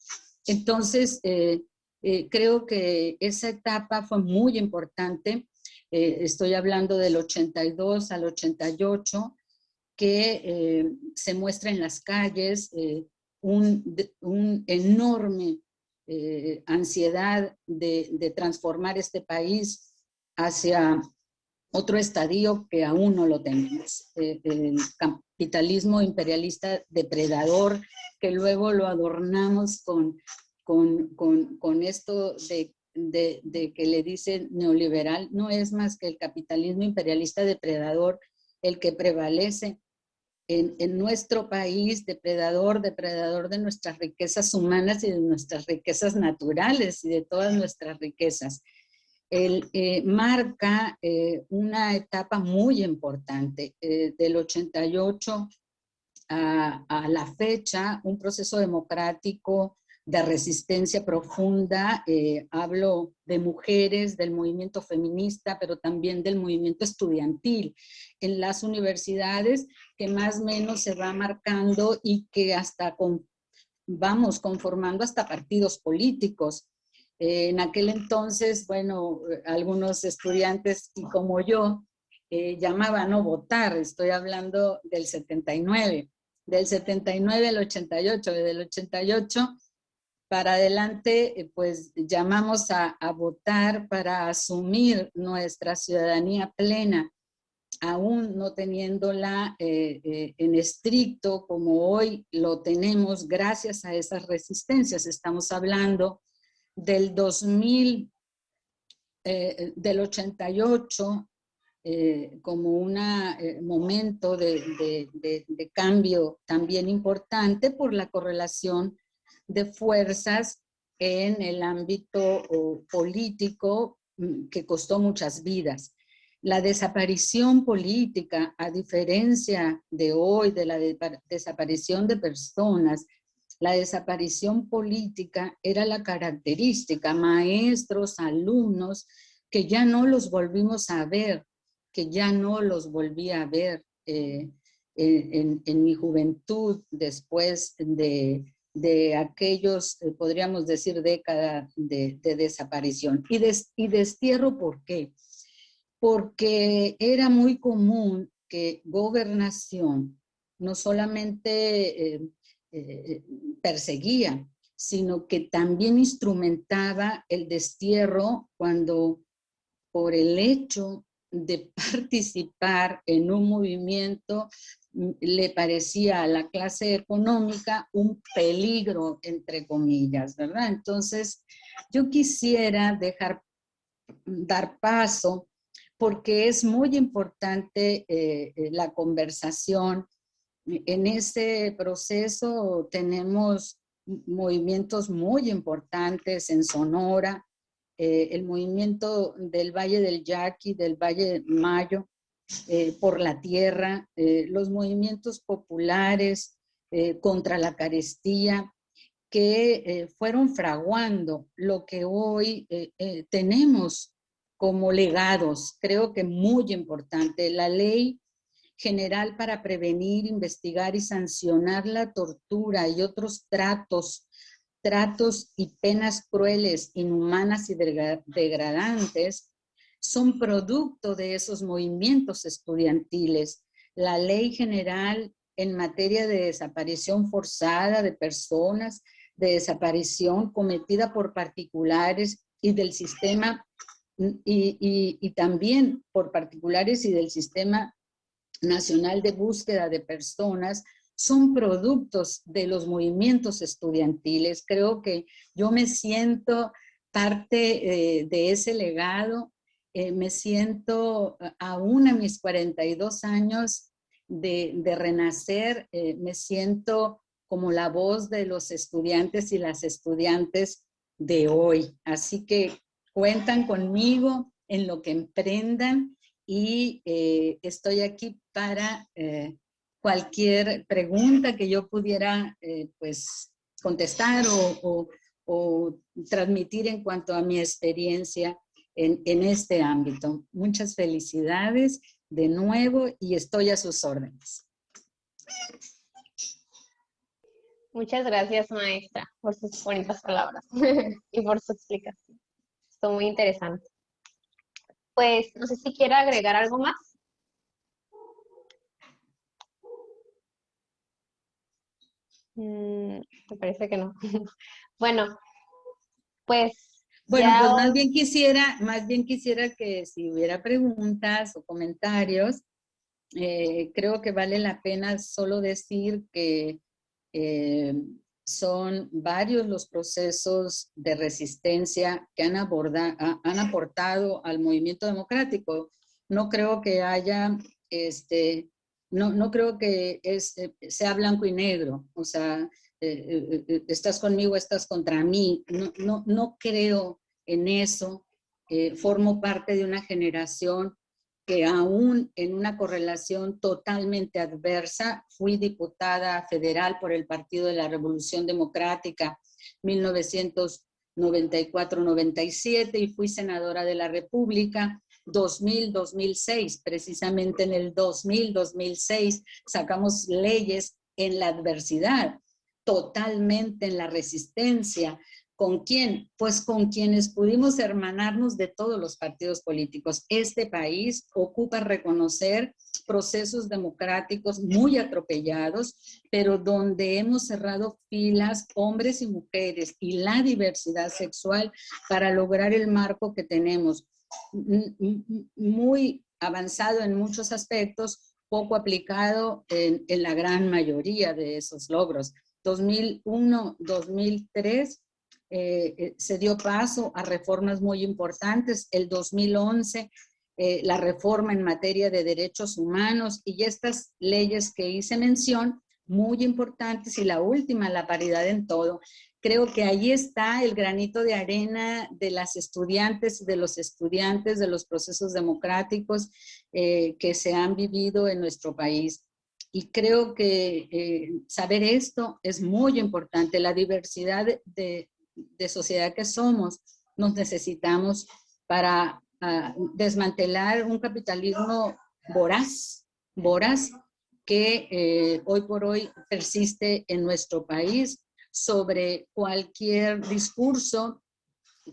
Entonces, creo que esa etapa fue muy importante. Estoy hablando del 82 al 88, que se muestra en las calles un enorme ansiedad de transformar este país hacia otro estadio que aún no lo tenemos. El capitalismo imperialista depredador, que luego lo adornamos con esto de que le dicen neoliberal, no es más que el capitalismo imperialista depredador el que prevalece en nuestro país, depredador de nuestras riquezas humanas y de nuestras riquezas naturales y de todas nuestras riquezas. Él marca una etapa muy importante, del 88 a la fecha, un proceso democrático de resistencia profunda. Hablo de mujeres, del movimiento feminista, pero también del movimiento estudiantil en las universidades, que más o menos se va marcando y que hasta vamos conformando hasta partidos políticos. En aquel entonces, bueno, algunos estudiantes y como yo llamaban no votar. Estoy hablando del 79, del 79 al 88, del 88 para adelante, pues llamamos a votar para asumir nuestra ciudadanía plena, aún no teniéndola en estricto como hoy lo tenemos gracias a esas resistencias. Estamos hablando del 2000, del 88, como un momento de cambio también importante por la correlación de fuerzas en el ámbito político que costó muchas vidas. La desaparición política, a diferencia de hoy, de la desaparición de personas, la desaparición política era la característica, maestros, alumnos, que ya no los volvimos a ver, que ya no los volví a ver en mi juventud, después de aquellos, podríamos decir, décadas de desaparición. Y destierro, ¿por qué? Porque era muy común que gobernación no solamente perseguía, sino que también instrumentaba el destierro cuando por el hecho de participar en un movimiento le parecía a la clase económica un peligro, entre comillas, ¿verdad? Entonces, yo quisiera dar paso, porque es muy importante la conversación. En ese proceso tenemos movimientos muy importantes en Sonora, el movimiento del Valle del Yaqui, del Valle del Mayo, por la tierra, los movimientos populares contra la carestía, que fueron fraguando lo que hoy tenemos como legados. Creo que muy importante, la Ley General para prevenir, investigar y sancionar la tortura y otros tratos y penas crueles, inhumanas y degradantes, son producto de esos movimientos estudiantiles. La Ley General en materia de desaparición forzada de personas, de desaparición cometida por particulares y del sistema, y también por particulares y del Sistema Nacional de Búsqueda de Personas, son productos de los movimientos estudiantiles. Creo que yo me siento parte de ese legado, me siento aún a mis 42 años de renacer, me siento como la voz de los estudiantes y las estudiantes de hoy. Así que cuentan conmigo en lo que emprendan y estoy aquí para cualquier pregunta que yo pudiera pues contestar o transmitir en cuanto a mi experiencia en este ámbito. Muchas felicidades de nuevo y estoy a sus órdenes. Muchas gracias, maestra, por sus bonitas palabras y por su explicación. Estuvo muy interesante. Pues no sé si quiere agregar algo más. Me parece que no. Bueno, pues bueno, ya pues más bien quisiera que si hubiera preguntas o comentarios, creo que vale la pena solo decir que son varios los procesos de resistencia que han aportado al movimiento democrático. No creo que haya, no creo que sea blanco y negro, o sea, estás conmigo, estás contra mí. No creo en eso. Formo parte de una generación que aún en una correlación totalmente adversa, fui diputada federal por el Partido de la Revolución Democrática 1994-97 y fui senadora de la República 2000-2006. Precisamente en el 2000-2006 sacamos leyes en la adversidad, totalmente en la resistencia. ¿Con quién? Pues con quienes pudimos hermanarnos de todos los partidos políticos. Este país ocupa reconocer procesos democráticos muy atropellados, pero donde hemos cerrado filas, hombres y mujeres, y la diversidad sexual para lograr el marco que tenemos. Muy avanzado en muchos aspectos, poco aplicado en la gran mayoría de esos logros. 2001-2003 se dio paso a reformas muy importantes. El 2011 la reforma en materia de derechos humanos y estas leyes que hice mención, muy importantes, y la última, la paridad en todo. Creo que ahí está el granito de arena de las estudiantes, de los estudiantes, de los procesos democráticos que se han vivido en nuestro país. Y creo que saber esto es muy importante. La diversidad de sociedad que somos, nos necesitamos para desmantelar un capitalismo voraz que hoy por hoy persiste en nuestro país sobre cualquier discurso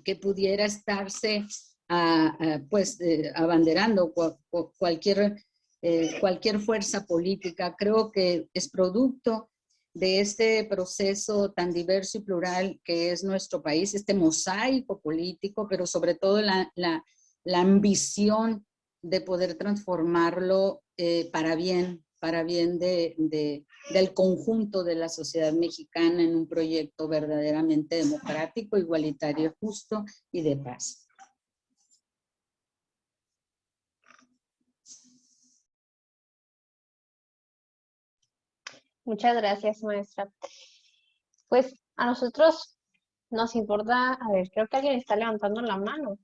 que pudiera estarse abanderando cualquier fuerza política. Creo que es producto de este proceso tan diverso y plural que es nuestro país, este mosaico político, pero sobre todo la ambición de poder transformarlo para bien del conjunto de la sociedad mexicana en un proyecto verdaderamente democrático, igualitario, justo y de paz. Muchas gracias, maestra. Pues a nosotros nos importa, a ver, creo que alguien está levantando la mano.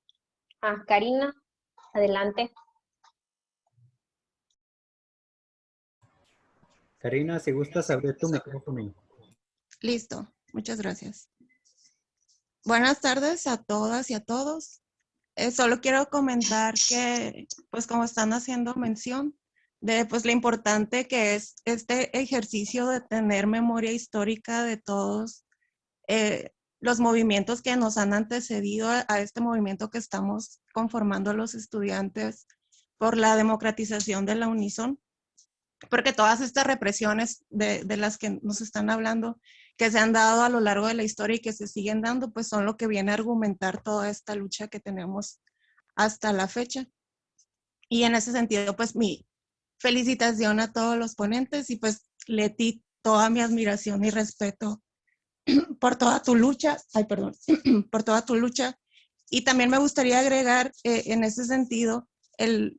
Ah, Karina, adelante. Karina, si gustas abrir tu micrófono. Listo, muchas gracias. Buenas tardes a todas y a todos. Solo quiero comentar que, pues como están haciendo mención, de pues lo importante que es este ejercicio de tener memoria histórica de todos los movimientos que nos han antecedido a este movimiento que estamos conformando los estudiantes por la democratización de la Unison, porque todas estas represiones de las que nos están hablando, que se han dado a lo largo de la historia y que se siguen dando, pues son lo que viene a argumentar toda esta lucha que tenemos hasta la fecha. Y en ese sentido, pues mi felicitación a todos los ponentes y pues Leti, toda mi admiración y respeto por toda tu lucha, por toda tu lucha. Y también me gustaría agregar en ese sentido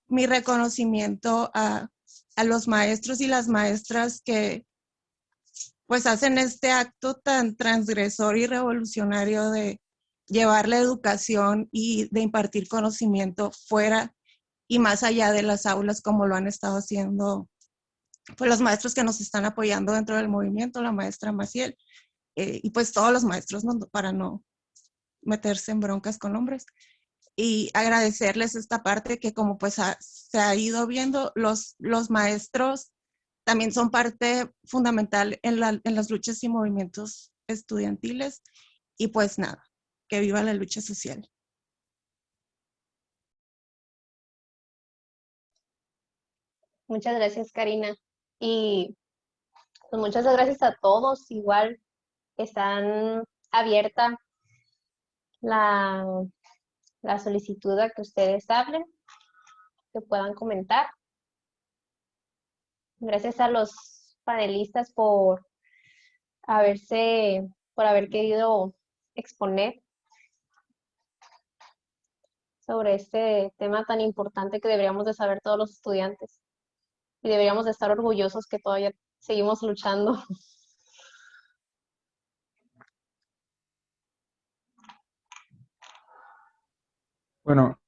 mi reconocimiento a los maestros y las maestras que pues hacen este acto tan transgresor y revolucionario de llevar la educación y de impartir conocimiento fuera y más allá de las aulas, como lo han estado haciendo pues los maestros que nos están apoyando dentro del movimiento, la maestra Maciel, y pues todos los maestros, ¿no? Para no meterse en broncas con hombres. Y agradecerles esta parte que como pues se ha ido viendo, los maestros también son parte fundamental en las luchas y movimientos estudiantiles. Y pues nada, que viva la lucha social. Muchas gracias, Karina. Y pues muchas gracias a todos. Igual están abierta la solicitud a que ustedes hablen, que puedan comentar. Gracias a los panelistas por haber querido exponer sobre este tema tan importante que deberíamos de saber todos los estudiantes y deberíamos de estar orgullosos que todavía seguimos luchando. Bueno,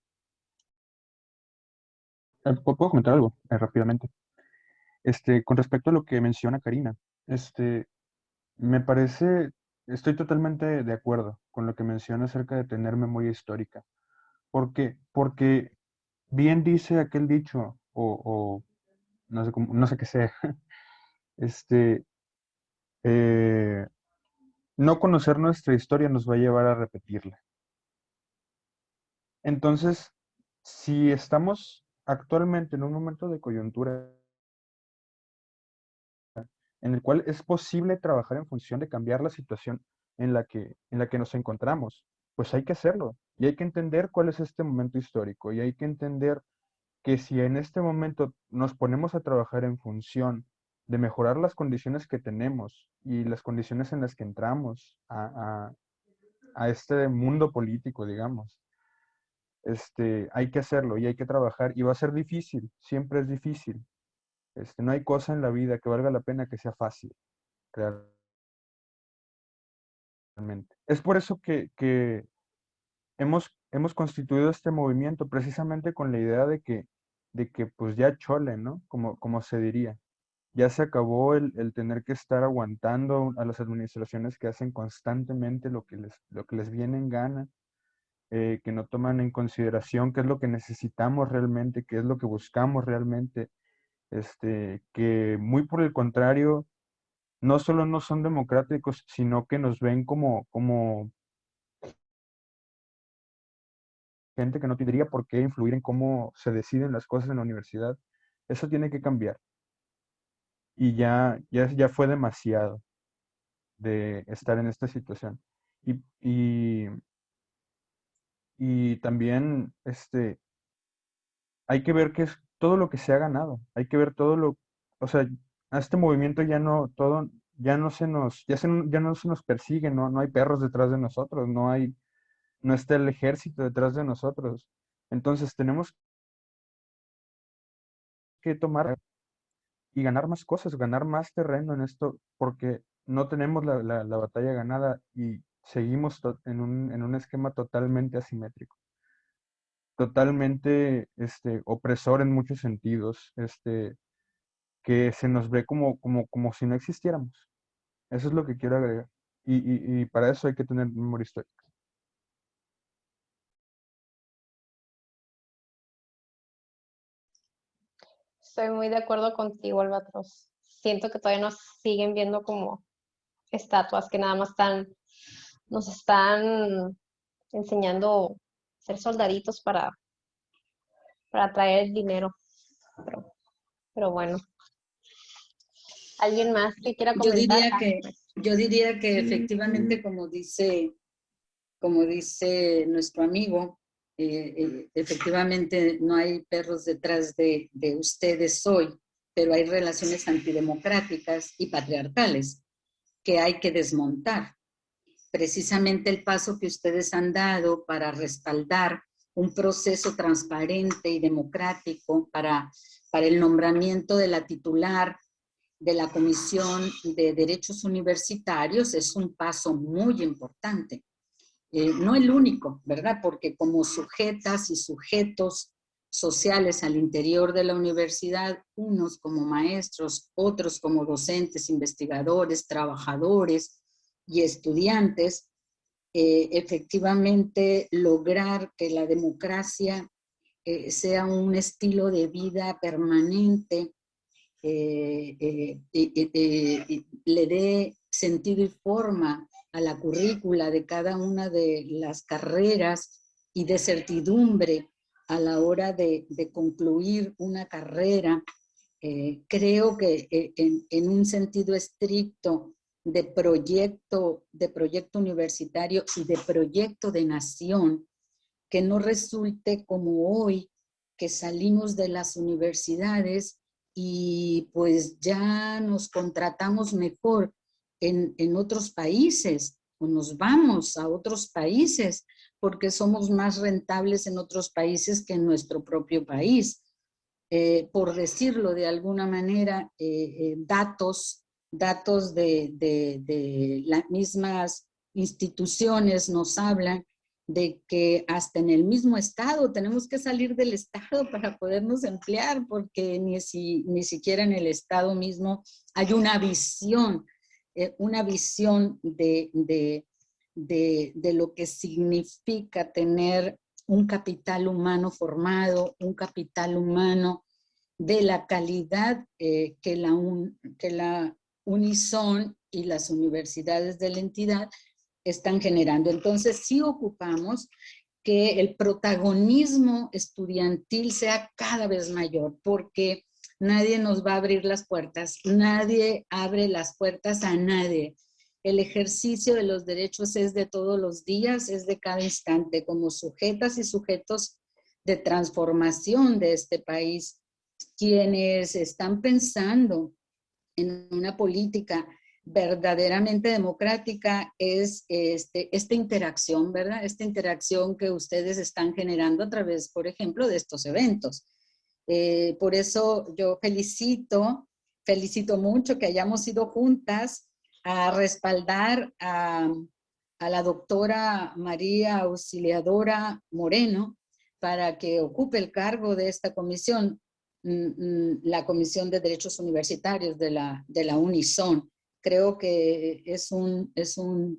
¿puedo comentar algo rápidamente? Con respecto a lo que menciona Karina, me parece estoy totalmente de acuerdo con lo que menciona acerca de tener memoria histórica. ¿Por qué? Porque bien dice aquel dicho, o no sé, no sé qué sea, este, eh, no conocer nuestra historia nos va a llevar a repetirla. Entonces, si estamos actualmente en un momento de coyuntura en el cual es posible trabajar en función de cambiar la situación en la que nos encontramos, pues hay que hacerlo. Y hay que entender cuál es este momento histórico. Y hay que entender que si en este momento nos ponemos a trabajar en función de mejorar las condiciones que tenemos y las condiciones en las que entramos a este mundo político, digamos, hay que hacerlo y hay que trabajar. Y va a ser difícil, siempre es difícil. No hay cosa en la vida que valga la pena que sea fácil, realmente. Es por eso que hemos constituido este movimiento precisamente con la idea de que pues ya chole, ¿no? Como se diría. Ya se acabó el tener que estar aguantando a las administraciones que hacen constantemente lo que les viene en gana, que no toman en consideración qué es lo que necesitamos realmente, qué es lo que buscamos realmente, que muy por el contrario, no solo no son democráticos, sino que nos ven como gente que no tendría por qué influir en cómo se deciden las cosas en la universidad. Eso tiene que cambiar. Y ya fue demasiado de estar en esta situación. Y, y, y también hay que ver qué es todo lo que se ha ganado. Hay que ver o sea, a este movimiento ya no, todo, ya no se nos persigue, no hay perros detrás de nosotros, no está el ejército detrás de nosotros. Entonces tenemos que tomar y ganar más cosas, ganar más terreno en esto, porque no tenemos la batalla ganada y seguimos en un esquema totalmente asimétrico, totalmente opresor en muchos sentidos, que se nos ve como si no existiéramos. Eso es lo que quiero agregar. Y para eso hay que tener memoria histórica. Estoy muy de acuerdo contigo, Albatros. Siento que todavía nos siguen viendo como estatuas que nada más nos están enseñando a ser soldaditos para traer dinero. Pero, pero bueno. ¿Alguien más que quiera Yo comentar? diría que efectivamente, como dice nuestro amigo, efectivamente no hay perros detrás de ustedes hoy, pero hay relaciones antidemocráticas y patriarcales que hay que desmontar. Precisamente el paso que ustedes han dado para respaldar un proceso transparente y democrático para el nombramiento de la titular de la Comisión de Derechos Universitarios es un paso muy importante. No el único, ¿verdad? Porque como sujetas y sujetos sociales al interior de la universidad, unos como maestros, otros como docentes, investigadores, trabajadores y estudiantes, efectivamente lograr que la democracia sea un estilo de vida permanente, le dé sentido y forma a la currícula de cada una de las carreras y de certidumbre a la hora de concluir una carrera. Creo que en un sentido estricto de proyecto universitario y de proyecto de nación, que no resulte como hoy, que salimos de las universidades y pues ya nos contratamos mejor en otros países o nos vamos a otros países porque somos más rentables en otros países que en nuestro propio país. Por decirlo de alguna manera, datos de las mismas instituciones nos hablan de que hasta en el mismo estado tenemos que salir del estado para podernos emplear, porque ni siquiera en el estado mismo hay una visión una visión de lo que significa tener un capital humano formado, un capital humano de la calidad que la Unison y las universidades de la entidad están generando. Entonces, sí ocupamos que el protagonismo estudiantil sea cada vez mayor, porque nadie nos va a abrir las puertas, nadie abre las puertas a nadie. El ejercicio de los derechos es de todos los días, es de cada instante, como sujetas y sujetos de transformación de este país, quienes están pensando en una política verdaderamente democrática es esta interacción, ¿verdad? Esta interacción que ustedes están generando a través, por ejemplo, de estos eventos. Por eso yo felicito mucho que hayamos ido juntas a respaldar a la doctora María Auxiliadora Moreno para que ocupe el cargo de esta comisión, la Comisión de Derechos Universitarios de la Unison. Creo que es un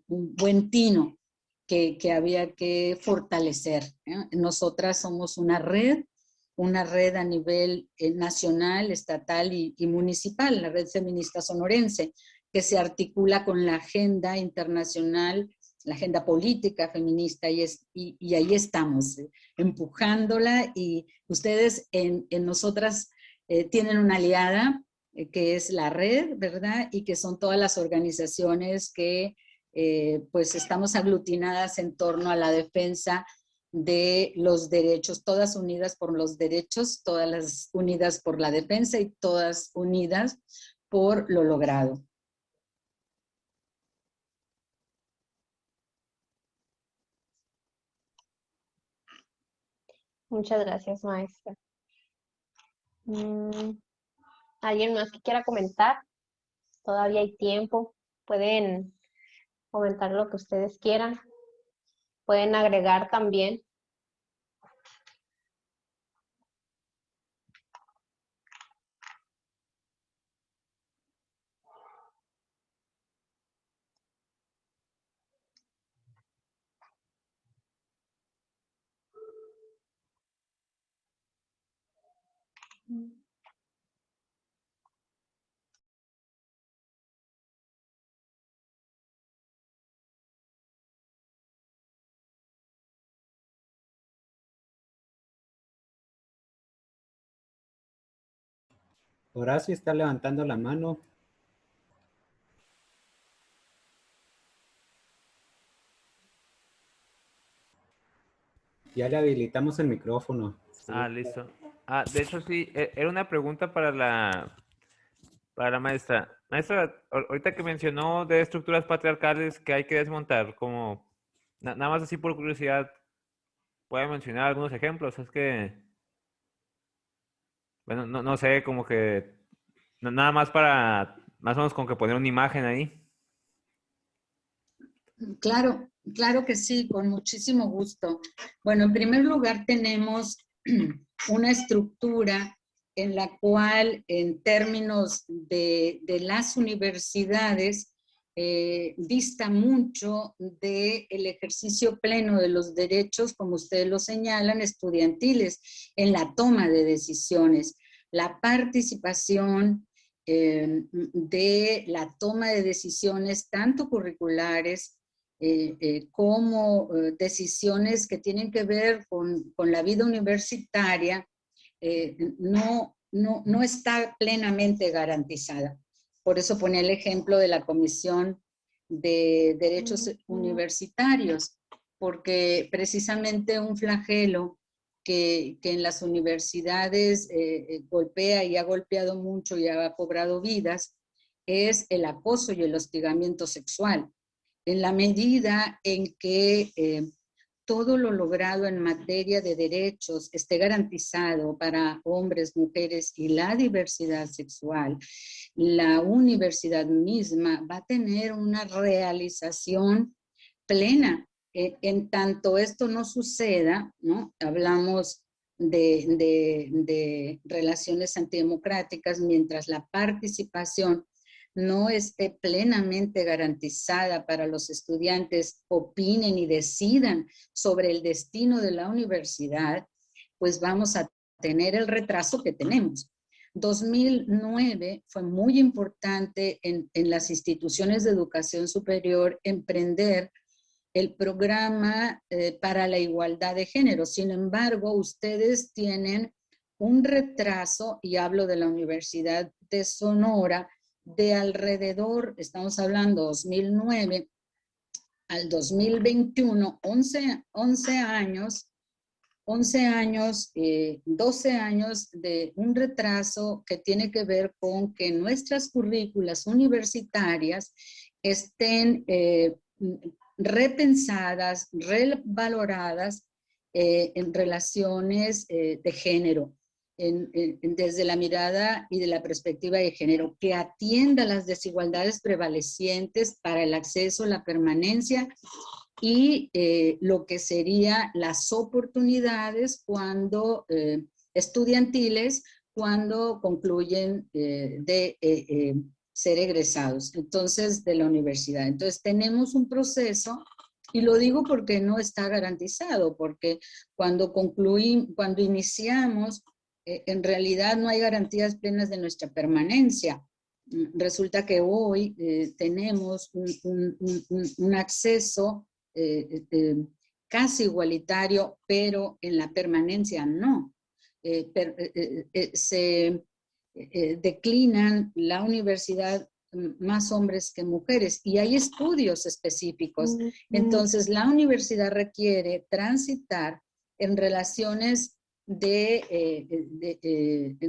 buen tino que había que fortalecer, ¿eh? Nosotras somos una red a nivel nacional, estatal y municipal, la Red Feminista Sonorense, que se articula con la agenda internacional, la agenda política feminista, y ahí estamos, empujándola, y ustedes en nosotras tienen una aliada, que es la red, ¿verdad? Y que son todas las organizaciones que pues estamos aglutinadas en torno a la defensa de los derechos, todas unidas por los derechos, todas las unidas por la defensa y todas unidas por lo logrado. Muchas gracias, maestra. ¿Alguien más que quiera comentar? Todavía hay tiempo. Pueden comentar lo que ustedes quieran. Pueden agregar también. Horacio está levantando la mano. Ya le habilitamos el micrófono. Sí. Listo. De hecho, sí, era una pregunta para la maestra. Maestra, ahorita que mencionó de estructuras patriarcales que hay que desmontar, como nada más así por curiosidad, ¿puede mencionar algunos ejemplos? Es que, bueno, no sé, como que nada más para, más o menos como que poner una imagen ahí. Claro, claro que sí, con muchísimo gusto. Bueno, en primer lugar tenemos una estructura en la cual, en términos de las universidades, dista mucho del ejercicio pleno de los derechos, como ustedes lo señalan, estudiantiles, en la toma de decisiones. La participación de la toma de decisiones, tanto curriculares, como decisiones que tienen que ver con la vida universitaria, no está plenamente garantizada. Por eso ponía el ejemplo de la Comisión de Derechos Universitarios, porque precisamente un flagelo que en las universidades golpea y ha golpeado mucho y ha cobrado vidas es el acoso y el hostigamiento sexual. En la medida en que todo lo logrado en materia de derechos esté garantizado para hombres, mujeres y la diversidad sexual, la universidad misma va a tener una realización plena. En tanto esto no suceda, ¿no? Hablamos de relaciones antidemocráticas, mientras la participación no esté plenamente garantizada para los estudiantes opinen y decidan sobre el destino de la universidad, pues vamos a tener el retraso que tenemos. 2009 fue muy importante en las instituciones de educación superior emprender el programa para la igualdad de género. Sin embargo, ustedes tienen un retraso, y hablo de la Universidad de Sonora, de alrededor, estamos hablando 2009 al 2021, 11 años, 12 años de un retraso que tiene que ver con que nuestras currículas universitarias estén repensadas, revaloradas en relaciones de género, desde la mirada y de la perspectiva de género, que atienda las desigualdades prevalecientes para el acceso, la permanencia y lo que serían las oportunidades cuando estudiantiles cuando concluyen de ser egresados, entonces, de la universidad. Entonces, tenemos un proceso, y lo digo porque no está garantizado, porque cuando iniciamos, en realidad no hay garantías plenas de nuestra permanencia. Resulta que hoy tenemos un acceso casi igualitario, pero en la permanencia no. Se declinan la universidad más hombres que mujeres, y hay estudios específicos. Entonces, la universidad requiere transitar en relaciones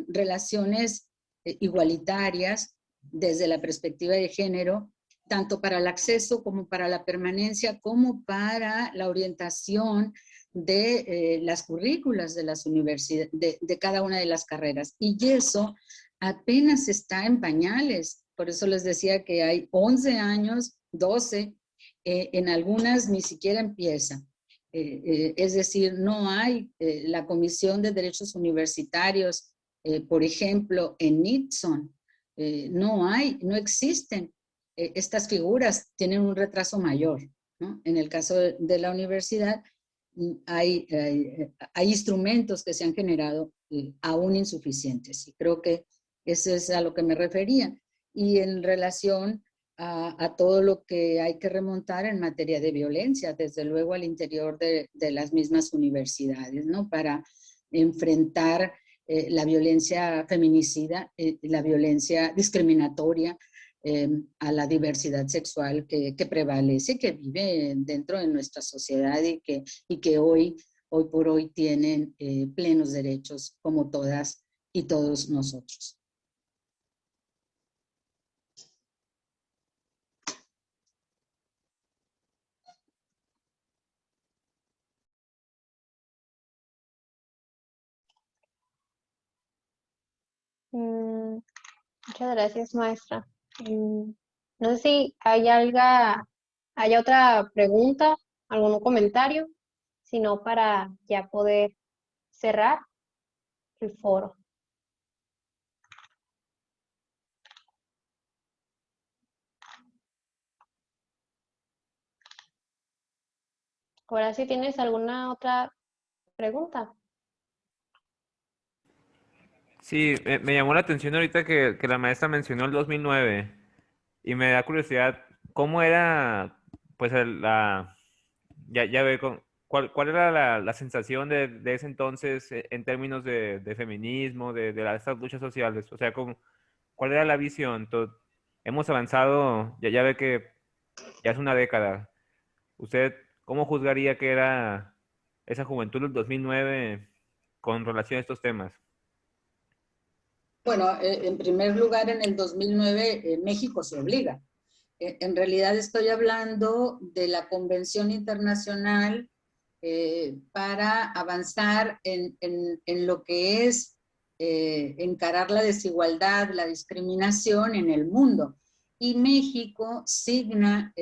relaciones igualitarias desde la perspectiva de género, tanto para el acceso como para la permanencia, como para la orientación de las currículas de las universidades, de cada una de las carreras. Y eso apenas está en pañales. Por eso les decía que hay 11 años, 12, en algunas ni siquiera empieza. Es decir, no hay la Comisión de Derechos Universitarios, por ejemplo, en Nixon, no existen. Estas figuras tienen un retraso mayor, ¿no? En el caso de la universidad, hay instrumentos que se han generado aún insuficientes, y creo que eso es a lo que me refería. Y en relación a todo lo que hay que remontar en materia de violencia, desde luego al interior de las mismas universidades, ¿no? Para enfrentar la violencia feminicida, la violencia discriminatoria, a la diversidad sexual que prevalece, que vive dentro de nuestra sociedad, y que hoy por hoy tienen plenos derechos como todas y todos nosotros. Muchas gracias, maestra. No sé si hay otra pregunta, algún comentario, sino para ya poder cerrar el foro. Ahora, si tienes alguna otra pregunta. Sí, me llamó la atención ahorita que la maestra mencionó el 2009 y me da curiosidad, ¿cómo era, pues, ya ve, cuál era la sensación de ese entonces en términos de feminismo, de estas luchas sociales? O sea, ¿cuál era la visión? Hemos avanzado, ya ve que ya es una década. ¿Usted cómo juzgaría que era esa juventud del 2009 con relación a estos temas? Bueno, en primer lugar, en el 2009 México se obliga. En realidad estoy hablando de la Convención Internacional para avanzar en lo que es encarar la desigualdad, la discriminación en el mundo. Y México signa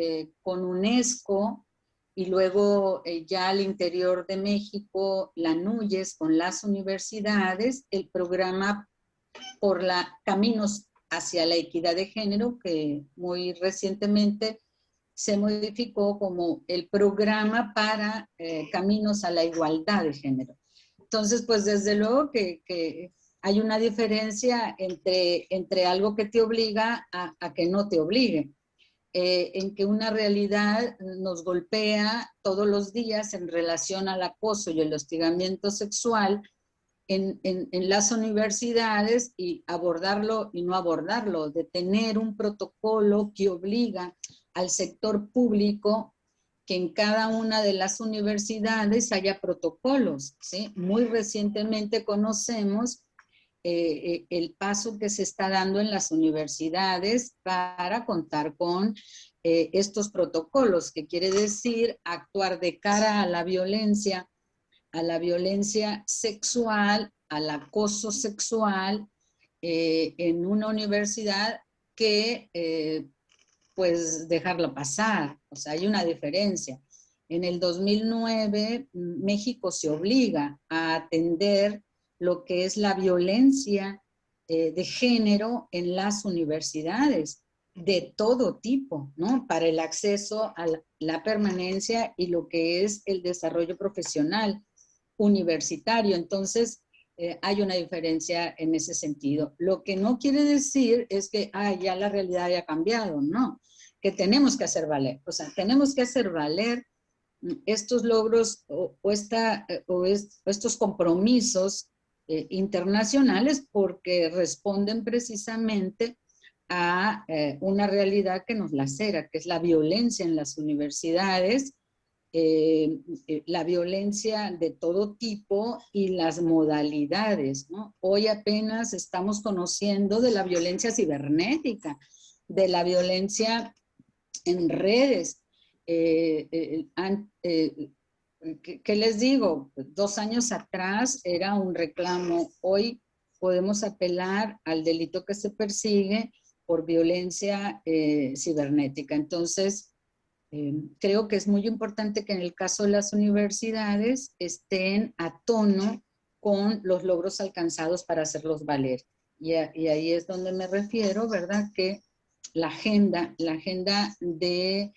con UNESCO, y luego ya al interior de México, la NUYES con las universidades, el programa por caminos hacia la equidad de género, que muy recientemente se modificó como el programa para caminos a la igualdad de género. Entonces, pues desde luego que hay una diferencia entre algo que te obliga a que no te obligue. En que una realidad nos golpea todos los días en relación al acoso y el hostigamiento sexual en las universidades, y abordarlo y no abordarlo, de tener un protocolo que obliga al sector público que en cada una de las universidades haya protocolos, ¿sí? Muy recientemente conocemos el paso que se está dando en las universidades para contar con estos protocolos, que quiere decir actuar de cara a la violencia sexual, al acoso sexual en una universidad, que pues dejarlo pasar. O sea, hay una diferencia. En el 2009, México se obliga a atender lo que es la violencia de género en las universidades, de todo tipo, ¿no? Para el acceso a la permanencia y lo que es el desarrollo profesional universitario. Entonces, hay una diferencia en ese sentido. Lo que no quiere decir es que ya la realidad haya cambiado, no, que tenemos que hacer valer, o sea, tenemos que hacer valer estos logros o estos compromisos internacionales, porque responden precisamente a una realidad que nos lacera, que es la violencia en las universidades, la violencia de todo tipo y las modalidades, ¿no? Hoy apenas estamos conociendo de la violencia cibernética, de la violencia en redes. ¿Qué les digo? 2 años atrás era un reclamo. Hoy podemos apelar al delito que se persigue por violencia cibernética. Entonces, creo que es muy importante que en el caso de las universidades estén a tono con los logros alcanzados para hacerlos valer. Y ahí es donde me refiero, ¿verdad? Que la agenda de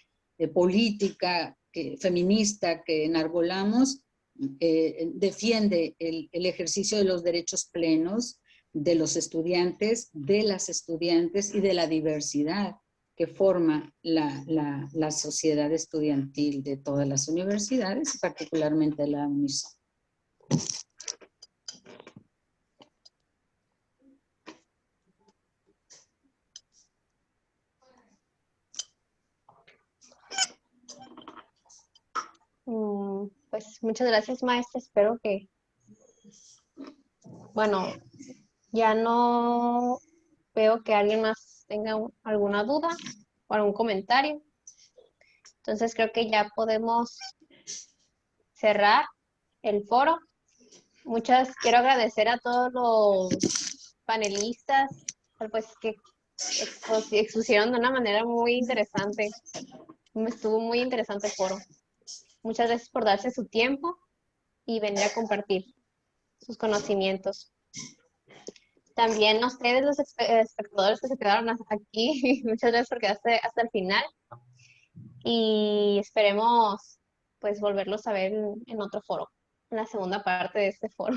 política feminista que enarbolamos defiende el ejercicio de los derechos plenos de los estudiantes, de las estudiantes y de la diversidad que forma la sociedad estudiantil de todas las universidades, particularmente la UNISO. Pues muchas gracias, maestra. Espero que, bueno, ya no veo que alguien más tenga alguna duda o algún comentario. Entonces creo que ya podemos cerrar el foro. Quiero agradecer a todos los panelistas, pues que expusieron de una manera muy interesante. Estuvo muy interesante el foro. Muchas gracias por darse su tiempo y venir a compartir sus conocimientos. También a ustedes, los espectadores que se quedaron aquí, muchas gracias por quedarse hasta el final. Y esperemos pues volverlos a ver en otro foro, en la segunda parte de este foro.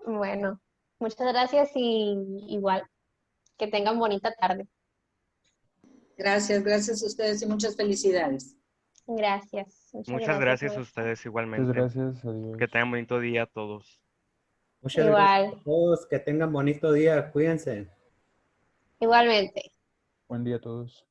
Bueno, muchas gracias y igual, que tengan bonita tarde. Gracias a ustedes y muchas felicidades. Gracias. Muchas gracias a maestra. ustedes igualmente. Muchas gracias, adiós. Que tengan bonito día a todos. Muchas Igual. gracias a todos. Que tengan bonito día. Cuídense. Igualmente. Buen día a todos.